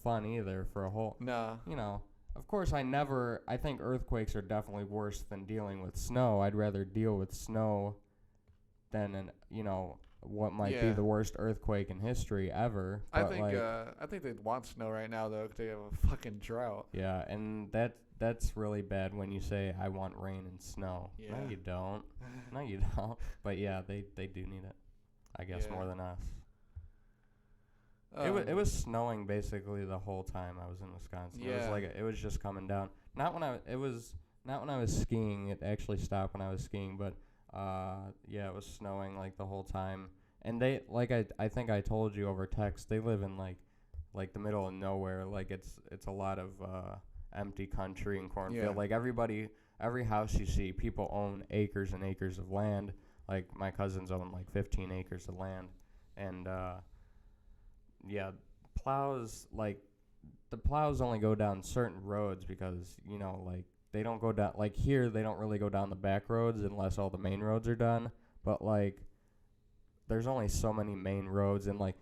Speaker 1: fun either for a whole...
Speaker 2: No.
Speaker 1: You know, of course, I think earthquakes are definitely worse than dealing with snow. I'd rather deal with snow than, what might be the worst earthquake in history ever.
Speaker 2: I think they'd want snow right now though, 'cause they have a fucking drought.
Speaker 1: Yeah, and that's really bad when you say I want rain and snow.
Speaker 2: Yeah.
Speaker 1: No, you don't. No, you don't. But yeah, they do need it. I guess more than us. It was snowing basically the whole time I was in Wisconsin.
Speaker 2: Yeah.
Speaker 1: It was like it was just coming down. Not when I was skiing. It actually stopped when I was skiing, but it was snowing like the whole time. And they, like I think I told you over text, they live in like the middle of nowhere. Like it's a lot of empty country and cornfield.
Speaker 2: Yeah.
Speaker 1: Like every house you see, people own acres and acres of land. Like my cousins own like 15 acres of land, and plows, like the plows only go down certain roads because like they don't go down, like here they don't really go down the back roads unless all the main roads are done. But like there's only so many main roads, and like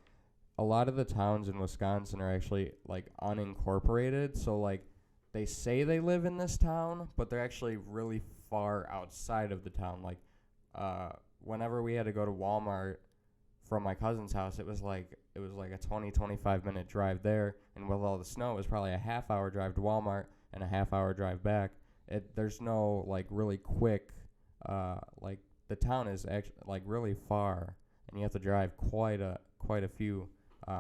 Speaker 1: a lot of the towns in Wisconsin are actually like unincorporated, so like they say they live in this town, but they're actually really far outside of the town. Like whenever we had to go to Walmart from my cousin's house, it was like a 20-25 minute drive there, and with all the snow it was probably a half-hour drive to Walmart and a half-hour drive back. There's no like really quick like the town is actually like really far, and you have to drive quite a few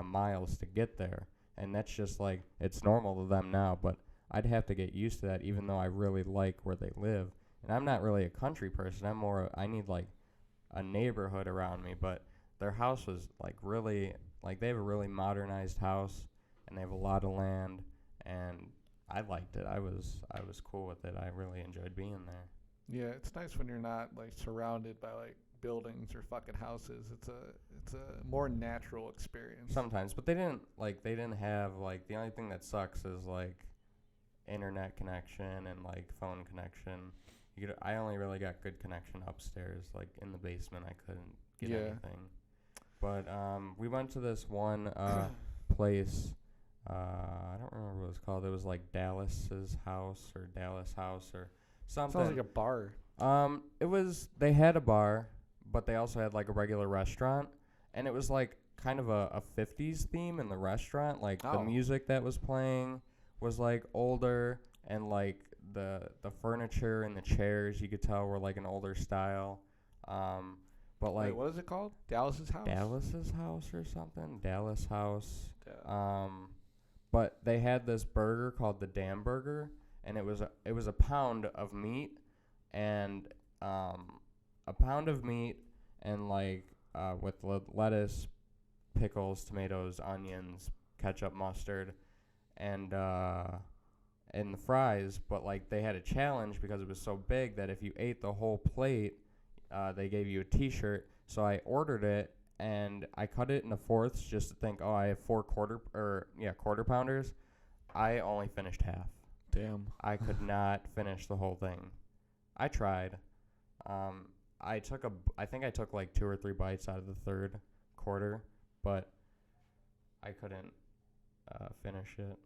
Speaker 1: miles to get there, and that's just like it's normal to them now. But I'd have to get used to that, even though I really like where they live. And I'm not really a country person. I need like a neighborhood around me. But their house was like really, like they have a really modernized house, and they have a lot of land, and I liked it. I was cool with it. I really enjoyed being there.
Speaker 2: Yeah, it's nice when you're not like surrounded by like buildings or fucking houses. It's a more natural experience.
Speaker 1: Sometimes, but they didn't have like, the only thing that sucks is like internet connection and like phone connection. I only really got good connection upstairs. Like in the basement, I couldn't get anything. But we went to this one place. I don't remember what it was called. It was like Dallas's house or Dallas House or something.
Speaker 2: Sounds like a bar.
Speaker 1: They had a bar, but they also had like a regular restaurant, and it was like kind of a 50s theme in the restaurant. Like the music that was playing was like older, and like the furniture and the chairs, you could tell, were like an older style. But like,
Speaker 2: wait, what is it called? Dallas's house?
Speaker 1: Dallas's house or something? Dallas House. But they had this burger called the Dam Burger, and it was a pound of meat, and like with lettuce, pickles, tomatoes, onions, ketchup, mustard, and the fries. But like, they had a challenge because it was so big that if you ate the whole plate, they gave you a T-shirt. So I ordered it, and I cut it into fourths just to think, I have 4 quarter pounders. I only finished half.
Speaker 2: Damn.
Speaker 1: I could not finish the whole thing. I tried. I think I took like 2 or 3 bites out of the third quarter, but I couldn't finish it.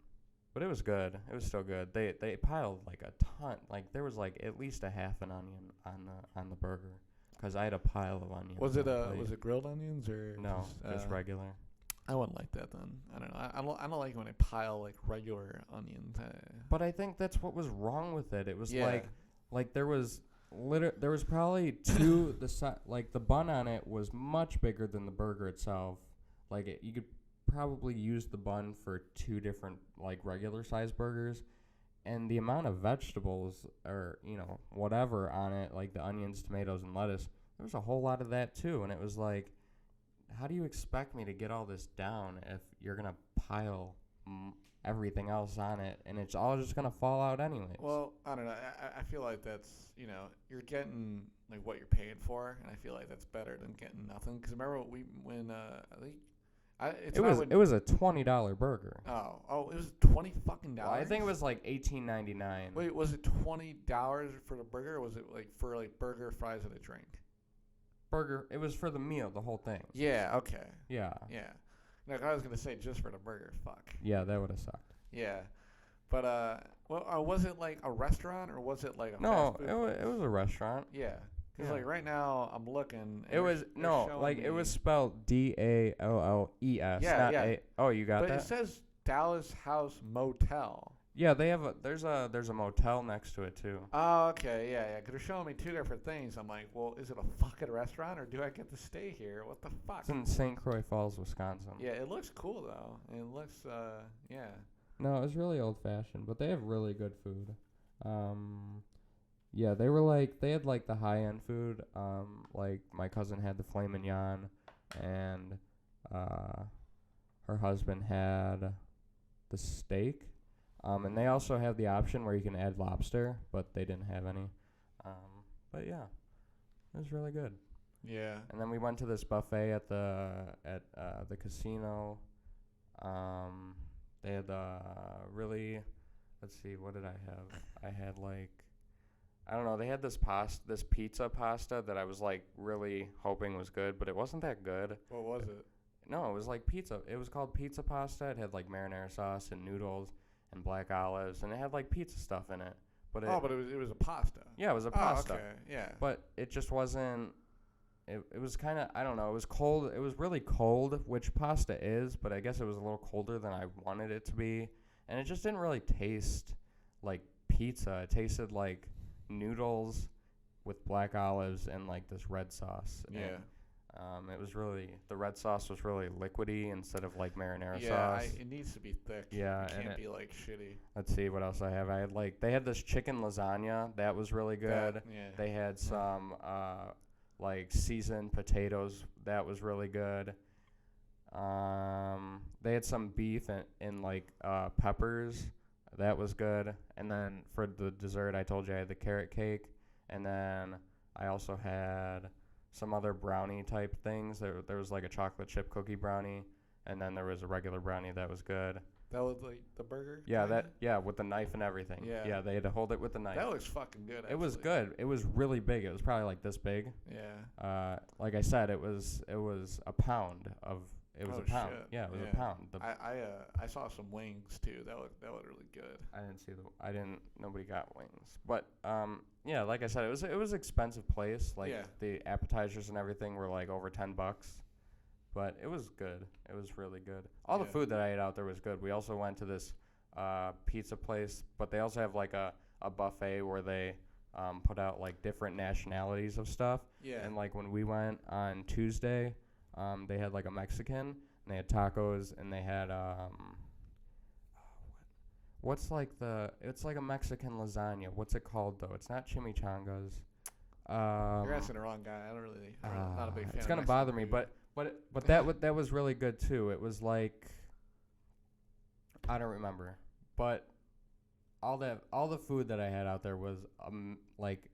Speaker 1: But it was good. It was still good. They piled like a ton. Like there was like at least a half an onion on the burger, because I had a pile of onions.
Speaker 2: Was it grilled onions or
Speaker 1: no? Just regular.
Speaker 2: I wouldn't like that then. I don't know. I don't like when they pile like regular onions.
Speaker 1: But I think that's what was wrong with it. It was like there was probably two. Like the bun on it was much bigger than the burger itself. Like you could probably use the bun for 2 different like regular sized burgers, and the amount of vegetables or whatever on it, like the onions, tomatoes, and lettuce, there was a whole lot of that too. And it was like, how do you expect me to get all this down if you're gonna pile everything else on it, and it's all just gonna fall out anyways?
Speaker 2: Well, I don't know. I feel like that's you're getting like what you're paying for, and I feel like that's better than getting nothing. Because remember when I think. It
Speaker 1: was a $20 burger.
Speaker 2: Oh, it was $20 fucking dollars.
Speaker 1: Well, I think it was like $18.99.
Speaker 2: Wait, was it $20 for the burger, or was it like for like burger, fries, and a drink?
Speaker 1: Burger. It was for the meal, the whole thing.
Speaker 2: Yeah. Okay.
Speaker 1: Yeah.
Speaker 2: Yeah. No, I was gonna say just for the burger. Fuck.
Speaker 1: Yeah, that would have sucked.
Speaker 2: Yeah, but was it like a restaurant or was it like a fast food place?
Speaker 1: It was a restaurant.
Speaker 2: Yeah. Because like right now I'm looking.
Speaker 1: It was it was spelled DALLES.
Speaker 2: Yeah, yeah.
Speaker 1: You got
Speaker 2: that? But
Speaker 1: that?
Speaker 2: it says Dallas House Motel.
Speaker 1: Yeah, they have there's a motel next to it too.
Speaker 2: Oh, okay, yeah. Because they're showing me 2 different things. I'm like, well, is it a fucking restaurant or do I get to stay here? What the fuck?
Speaker 1: It's in St. Croix Falls, Wisconsin.
Speaker 2: Yeah, it looks cool though. It looks, yeah.
Speaker 1: No, it's really old fashioned, but they have really good food. Yeah, they had like the high end food. Like my cousin had the filet mignon, and her husband had the steak. And they also have the option where you can add lobster, but they didn't have any. But yeah, it was really good.
Speaker 2: Yeah.
Speaker 1: And then we went to this buffet at the casino. They had let's see, what did I have? I had like, I don't know, they had this pizza pasta that I was like really hoping was good, but it wasn't that good.
Speaker 2: What was it?
Speaker 1: No, it was like pizza. It was called pizza pasta. It had like marinara sauce and noodles and black olives, and it had like pizza stuff in it. But
Speaker 2: it was a pasta.
Speaker 1: Yeah, it was a pasta.
Speaker 2: Oh, okay, yeah.
Speaker 1: But it just wasn't. It was kind of, I don't know. It was cold. It was really cold, which pasta is, but I guess it was a little colder than I wanted it to be, and it just didn't really taste like pizza. It tasted like noodles with black olives and like this red sauce.
Speaker 2: Yeah.
Speaker 1: And, the red sauce was really liquidy instead of like marinara
Speaker 2: sauce.
Speaker 1: sauce.
Speaker 2: Yeah, it needs to be thick.
Speaker 1: Yeah.
Speaker 2: It can't be like shitty.
Speaker 1: Let's see what else I have. They had this chicken lasagna. That was really good.
Speaker 2: Yeah.
Speaker 1: They had some like seasoned potatoes. That was really good. They had some beef and like peppers. That was good. And then for the dessert, I told you I had the carrot cake, and then I also had some other brownie type things. There was like a chocolate chip cookie brownie, and then there was a regular brownie that was good.
Speaker 2: That was like the burger.
Speaker 1: Yeah,
Speaker 2: kinda?
Speaker 1: with the knife and everything.
Speaker 2: Yeah.
Speaker 1: Yeah, they had to hold it with the knife.
Speaker 2: That looks fucking good. Actually.
Speaker 1: It was good. It was really big. It was probably like this big.
Speaker 2: Yeah.
Speaker 1: Like I said, it was a pound of. It was
Speaker 2: Oh,
Speaker 1: a pound.
Speaker 2: shit.
Speaker 1: Yeah, it was
Speaker 2: Yeah.
Speaker 1: a pound.
Speaker 2: I saw some wings too. That looked really good.
Speaker 1: I didn't. Nobody got wings. But yeah, like I said, it was expensive place. Like
Speaker 2: Yeah.
Speaker 1: the appetizers and everything were like over $10. But it was good. It was really good. All the
Speaker 2: Yeah.
Speaker 1: food that I ate out there was good. We also went to this pizza place, but they also have like a buffet where they put out like different nationalities of stuff.
Speaker 2: Yeah.
Speaker 1: And like when we went on Tuesday, they had like a Mexican, and they had tacos, and they had it's like a Mexican lasagna. What's it called though? It's not chimichangas.
Speaker 2: You're asking the wrong guy. I'm not a big fan.
Speaker 1: It's
Speaker 2: of
Speaker 1: gonna
Speaker 2: Mexican
Speaker 1: bother me,
Speaker 2: food.
Speaker 1: but that was really good too. It was like I don't remember, but all the food that I had out there was like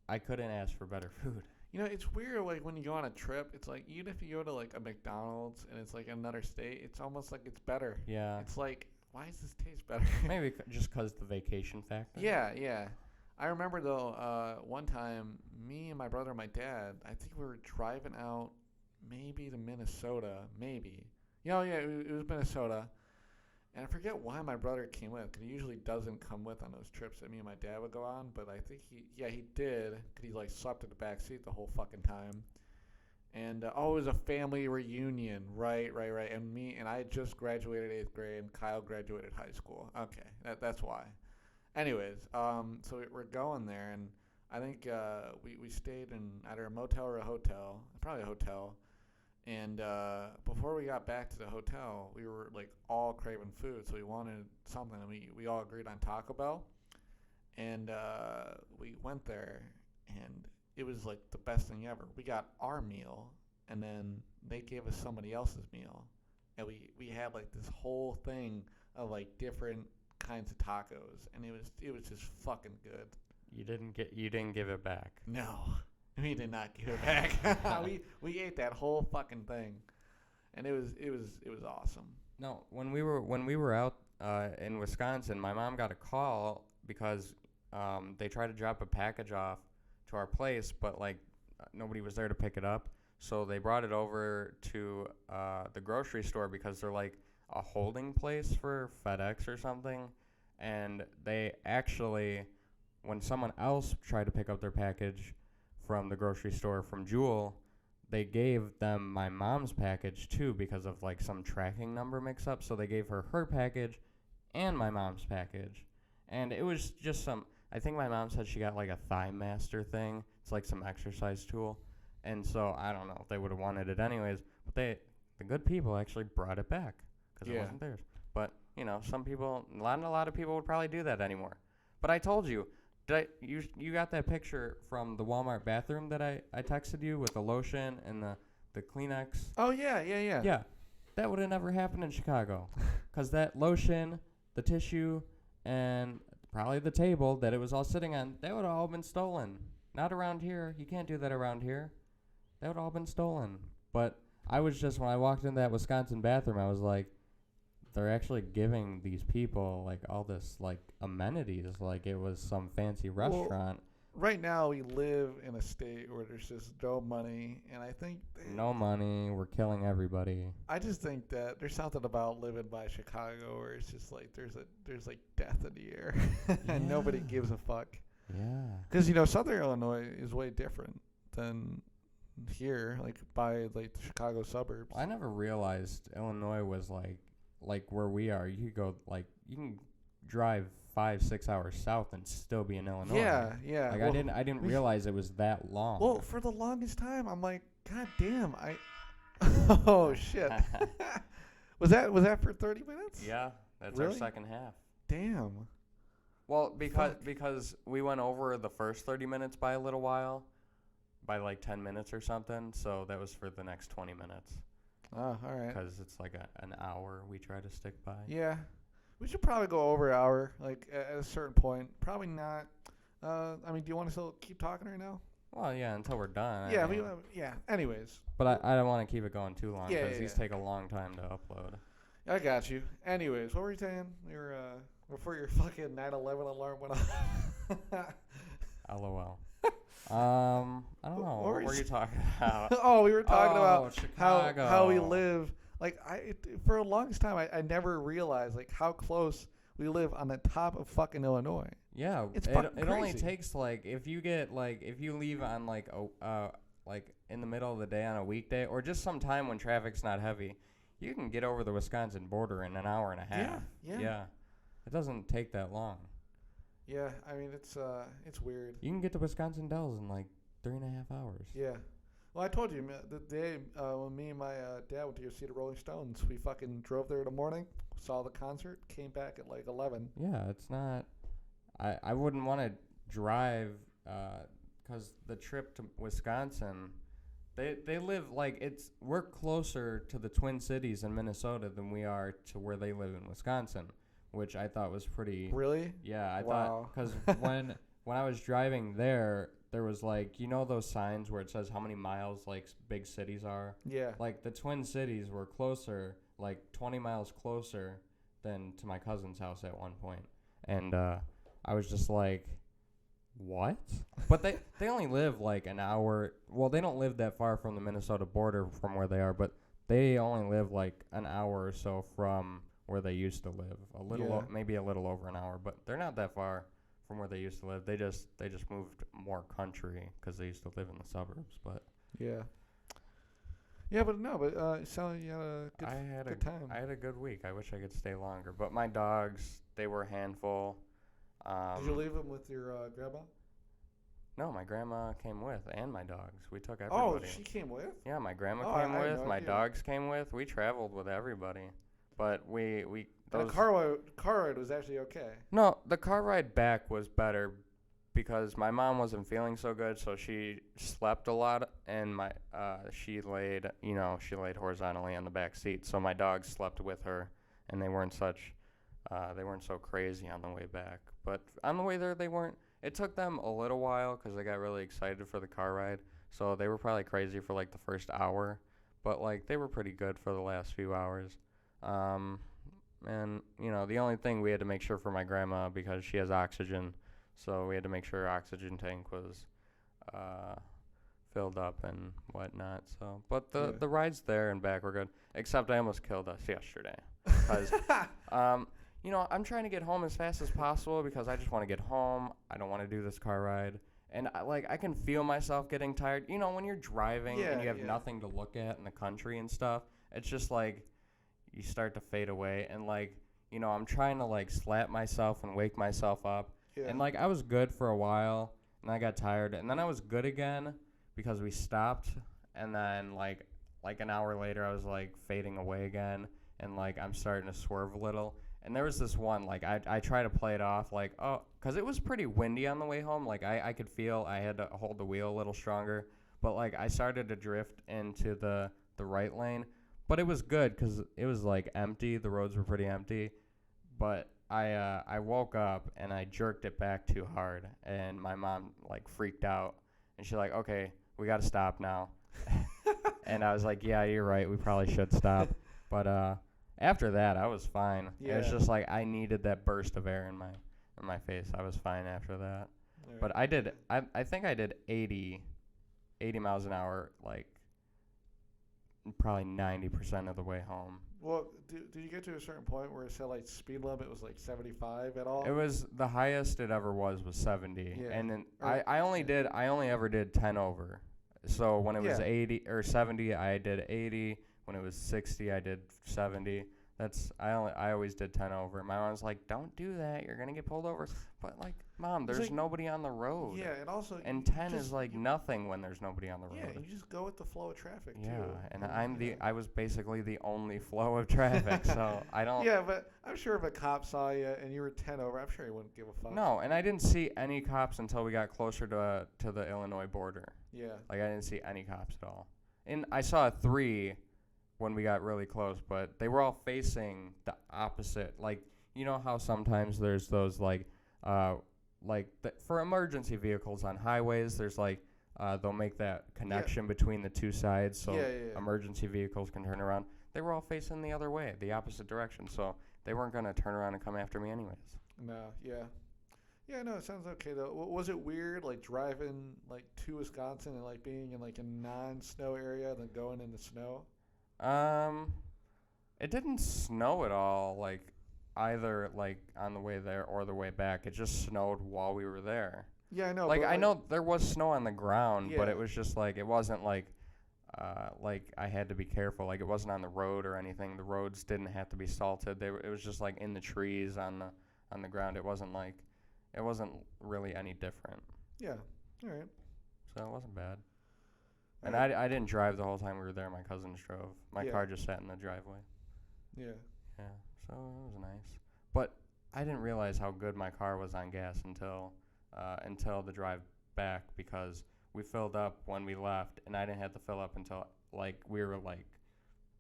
Speaker 1: I couldn't ask for better food.
Speaker 2: You know, it's weird. Like when you go on a trip, it's like even if you go to like a McDonald's and it's like another state, it's almost like it's better.
Speaker 1: Yeah,
Speaker 2: It's like, why does this taste better?
Speaker 1: maybe just 'cause the vacation factor.
Speaker 2: Yeah. I remember though, one time, me and my brother and my dad, I think we were driving out, maybe to Minnesota, maybe. Yeah, it was Minnesota. And I forget why my brother came with, 'cause he usually doesn't come with on those trips that me and my dad would go on. But I think he did, 'cause he like slept in the back seat the whole fucking time. And it was a family reunion, right. And I had just graduated 8th grade, and Kyle graduated high school. Okay, that's why. Anyways, so we're going there, and I think we stayed in either a motel or a hotel, probably a hotel. And before we got back to the hotel, we were like all craving food, so we wanted something. And we all agreed on Taco Bell, and we went there, and it was like the best thing ever. We got our meal, and then they gave us somebody else's meal, and we had like this whole thing of like different kinds of tacos, and it was just fucking good.
Speaker 1: You didn't give it back.
Speaker 2: No, we did not give it back. we ate that whole fucking thing, and it was awesome.
Speaker 1: No, when we were out in Wisconsin, my mom got a call because they tried to drop a package off to our place, but like nobody was there to pick it up. So they brought it over to the grocery store because they're like a holding place for FedEx or something. And they actually, when someone else tried to pick up their package from the grocery store from Jewel, they gave them my mom's package too because of like some tracking number mix up. So they gave her package and my mom's package. And it was just I think my mom said she got like a Thigh Master thing. It's like some exercise tool. And so I don't know if they would have wanted it anyways, but the good people actually brought it back because it wasn't theirs. But, you know, some people, a lot of people would probably do that anymore. But I told you, you got that picture from the Walmart bathroom that I texted you with the lotion and the Kleenex?
Speaker 2: Oh, yeah.
Speaker 1: Yeah, that would have never happened in Chicago because that lotion, the tissue, and probably the table that it was all sitting on, that would have all been stolen. Not around here. You can't do that around here. That would have all been stolen. But I was just, when I walked in that Wisconsin bathroom, I was like, they're actually giving these people like all this like amenities like it was some fancy restaurant.
Speaker 2: Well, right now we live in a state where there's just no money, and I think
Speaker 1: no money, we're killing everybody.
Speaker 2: I just think that there's something about living by Chicago where it's just like there's like death in the air and nobody gives a fuck.
Speaker 1: Yeah.
Speaker 2: Because you know Southern Illinois is way different than here, like by like the Chicago suburbs.
Speaker 1: Well, I never realized Illinois was like where we are. You could go like you can drive 5-6 hours south and still be in Illinois.
Speaker 2: Yeah.
Speaker 1: Like
Speaker 2: well,
Speaker 1: I didn't realize it was that long.
Speaker 2: Well, for the longest time, I'm like, God damn, oh shit. Was that for 30 minutes?
Speaker 1: Yeah, that's
Speaker 2: really?
Speaker 1: our second half.
Speaker 2: Damn.
Speaker 1: Well, because we went over the first 30 minutes by a little while, by like 10 minutes or something. So that was for the next 20 minutes.
Speaker 2: Oh, all right.
Speaker 1: because it's like an hour we try to stick by.
Speaker 2: Yeah. We should probably go over an hour, like at a certain point. Probably not. I mean, do you want to still keep talking right now?
Speaker 1: Well, yeah, until we're done.
Speaker 2: Yeah,
Speaker 1: I mean,
Speaker 2: yeah. Anyways.
Speaker 1: but I don't want to keep it going too long
Speaker 2: Yeah,
Speaker 1: because
Speaker 2: yeah,
Speaker 1: these
Speaker 2: yeah.
Speaker 1: take a long time to upload.
Speaker 2: I got you. Anyways, what were you saying? You were, before your fucking 9/11 alarm went off.
Speaker 1: LOL. I don't know. What were you talking about?
Speaker 2: Oh, we were talking about
Speaker 1: Chicago.
Speaker 2: how we live. Like for the longest time, I never realized like how close we live on the top of fucking Illinois.
Speaker 1: Yeah,
Speaker 2: It's
Speaker 1: it
Speaker 2: fucking
Speaker 1: only
Speaker 2: crazy.
Speaker 1: takes like if you leave on like like in the middle of the day on a weekday or just some time when traffic's not heavy, you can get over the Wisconsin border in an hour and a half.
Speaker 2: Yeah.
Speaker 1: It doesn't take that long.
Speaker 2: Yeah, I mean it's weird.
Speaker 1: You can get to Wisconsin Dells in like 3.5 hours.
Speaker 2: Yeah. Well, I told you the day when me and my dad went to go see the Rolling Stones, we fucking drove there in the morning, saw the concert, came back at like 11.
Speaker 1: Yeah, it's not. I wouldn't want to drive because the trip to Wisconsin, they live like we're closer to the Twin Cities in Minnesota than we are to where they live in Wisconsin, which I thought was pretty.
Speaker 2: Really?
Speaker 1: Yeah, I
Speaker 2: Wow.
Speaker 1: thought because when I was driving there was like those signs where it says how many miles like big cities are.
Speaker 2: Yeah.
Speaker 1: Like the Twin Cities were closer, like 20 miles closer than to my cousin's house at one point. And I was just like, what? But they only live like an hour. Well, they don't live that far from the Minnesota border from where they are, but they only live like an hour or so from where they used to live. Maybe a little over an hour, but they're not that far from where they used to live. They just moved more country because they used to live in the suburbs. But
Speaker 2: Yeah. Yeah, but no, but so you had a good time.
Speaker 1: I had a good week. I wish I could stay longer. But my dogs, they were a handful.
Speaker 2: Did you leave them with your grandma?
Speaker 1: No, my grandma came with, and my dogs. We took
Speaker 2: Oh,
Speaker 1: everybody.
Speaker 2: she came with?
Speaker 1: Yeah, my grandma
Speaker 2: Oh,
Speaker 1: came
Speaker 2: I had
Speaker 1: with.
Speaker 2: no
Speaker 1: My
Speaker 2: idea.
Speaker 1: dogs came with. We traveled with everybody. But we
Speaker 2: And the car ride was actually okay.
Speaker 1: No, the car ride back was better because my mom wasn't feeling so good, so she slept a lot, and she laid horizontally on the back seat, so my dogs slept with her, and they weren't so crazy on the way back. But on the way there, they weren't. It took them a little while because they got really excited for the car ride, so they were probably crazy for like the first hour, but like they were pretty good for the last few hours. And the only thing we had to make sure for my grandma, because she has oxygen, so we had to make sure her oxygen tank was filled up and whatnot. So, but the rides there and back were good, except I almost killed us yesterday because I'm trying to get home as fast as possible because I just want to get home. I don't want to do this car ride. And I can feel myself getting tired. When you're driving and you have nothing to look at in the country and stuff, it's just like you start to fade away. And I'm trying to like slap myself and wake myself up.
Speaker 2: Yeah.
Speaker 1: And I was good for a while, and I got tired, and then I was good again because we stopped. And then like an hour later, I was like fading away again, and like I'm starting to swerve a little. And there was this one, like, I try to play it off, like, oh, because it was pretty windy on the way home. Like, I could feel I had to hold the wheel a little stronger. But, like, I started to drift into the right lane. But it was good because it was, like, empty. The roads were pretty empty. But I woke up, and I jerked it back too hard. And my mom, like, freaked out. And she's like, okay, we got to stop now. And I was like, yeah, you're right. We probably should stop. But, after that, I was fine.
Speaker 2: Yeah.
Speaker 1: It was just like I needed that burst of air in my face. I was fine after that.
Speaker 2: Right.
Speaker 1: But I think I did 80 miles an hour, like probably 90% of the way home.
Speaker 2: Well, did you get to a certain point where it said like speed limit was like 75 at all?
Speaker 1: It was the highest it ever was 70.
Speaker 2: Yeah.
Speaker 1: And then I only ever did 10 over. So when it was 80 or 70, I did 80. When it was 60, I did 70. I always did 10 over. My mom's like, "Don't do that. You're gonna get pulled over." But like, Mom, there's
Speaker 2: like,
Speaker 1: nobody on the road.
Speaker 2: Yeah, and also
Speaker 1: And 10 is like nothing when there's nobody on the road.
Speaker 2: Yeah, you just go with the flow of traffic
Speaker 1: Yeah,
Speaker 2: too.
Speaker 1: and I was basically the only flow of traffic, so I don't.
Speaker 2: Yeah, but I'm sure if a cop saw you and you were 10 over, I'm sure he wouldn't give a fuck.
Speaker 1: No, and I didn't see any cops until we got closer to the Illinois border.
Speaker 2: Yeah.
Speaker 1: Like I didn't see any cops at all. And I saw 3 when we got really close, but they were all facing the opposite. Like, you know how sometimes there's those for emergency vehicles on highways, there's they'll make that connection between the two sides, so emergency vehicles can turn around. They were all facing the other way, the opposite direction, so they weren't gonna turn around and come after me anyways.
Speaker 2: No, yeah. Yeah, no, it sounds okay though. Was it weird, like driving like to Wisconsin and like being in like a non-snow area, then going in the snow?
Speaker 1: It didn't snow at all, like either like on the way there or the way back. It just snowed while we were there.
Speaker 2: Yeah, I know.
Speaker 1: Like
Speaker 2: but,
Speaker 1: I know there was snow on the ground, but
Speaker 2: Yeah.
Speaker 1: it was just like it wasn't like I had to be careful. Like it wasn't on the road or anything. The roads didn't have to be salted. It was just like in the trees on the ground. It wasn't really any different.
Speaker 2: Yeah. All right.
Speaker 1: So it wasn't bad. And I didn't drive the whole time we were there. My cousins drove. My car just sat in the driveway.
Speaker 2: Yeah.
Speaker 1: Yeah. So it was nice. But I didn't realize how good my car was on gas until the drive back, because we filled up when we left, and I didn't have to fill up until like we were like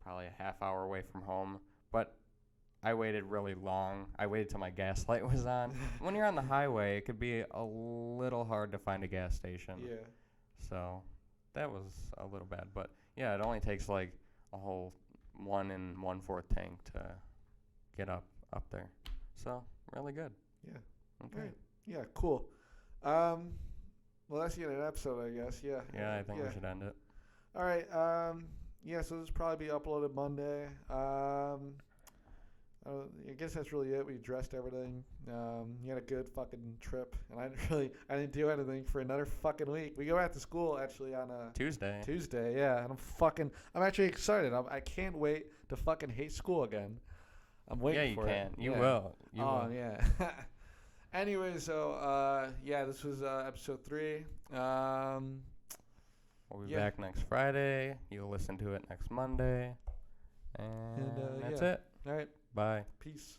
Speaker 1: probably a half hour away from home. But I waited really long. I waited till my gas light was on. When you're on the highway, it could be a little hard to find a gas station.
Speaker 2: Yeah.
Speaker 1: So that was a little bad. But yeah, it only takes like a whole 1 1/4 tank to get up there. So really good.
Speaker 2: Yeah.
Speaker 1: Okay.
Speaker 2: Right. Yeah. Cool. Well, that's the end of the episode, I guess. Yeah.
Speaker 1: Yeah, I think we should end it.
Speaker 2: All right. Yeah. So this will probably be uploaded Monday. I guess that's really it. We addressed everything. You had a good fucking trip, and I didn't do anything for another fucking week. We go back to school actually on
Speaker 1: Tuesday.
Speaker 2: Yeah, and I'm actually excited. I can't wait to fucking hate school again. I'm waiting for it.
Speaker 1: Yeah, you can. You will. You will.
Speaker 2: Yeah. Anyway, so this was episode 3.
Speaker 1: We'll be back next Friday. You'll listen to it next Monday. And that's it.
Speaker 2: All right.
Speaker 1: Bye.
Speaker 2: Peace.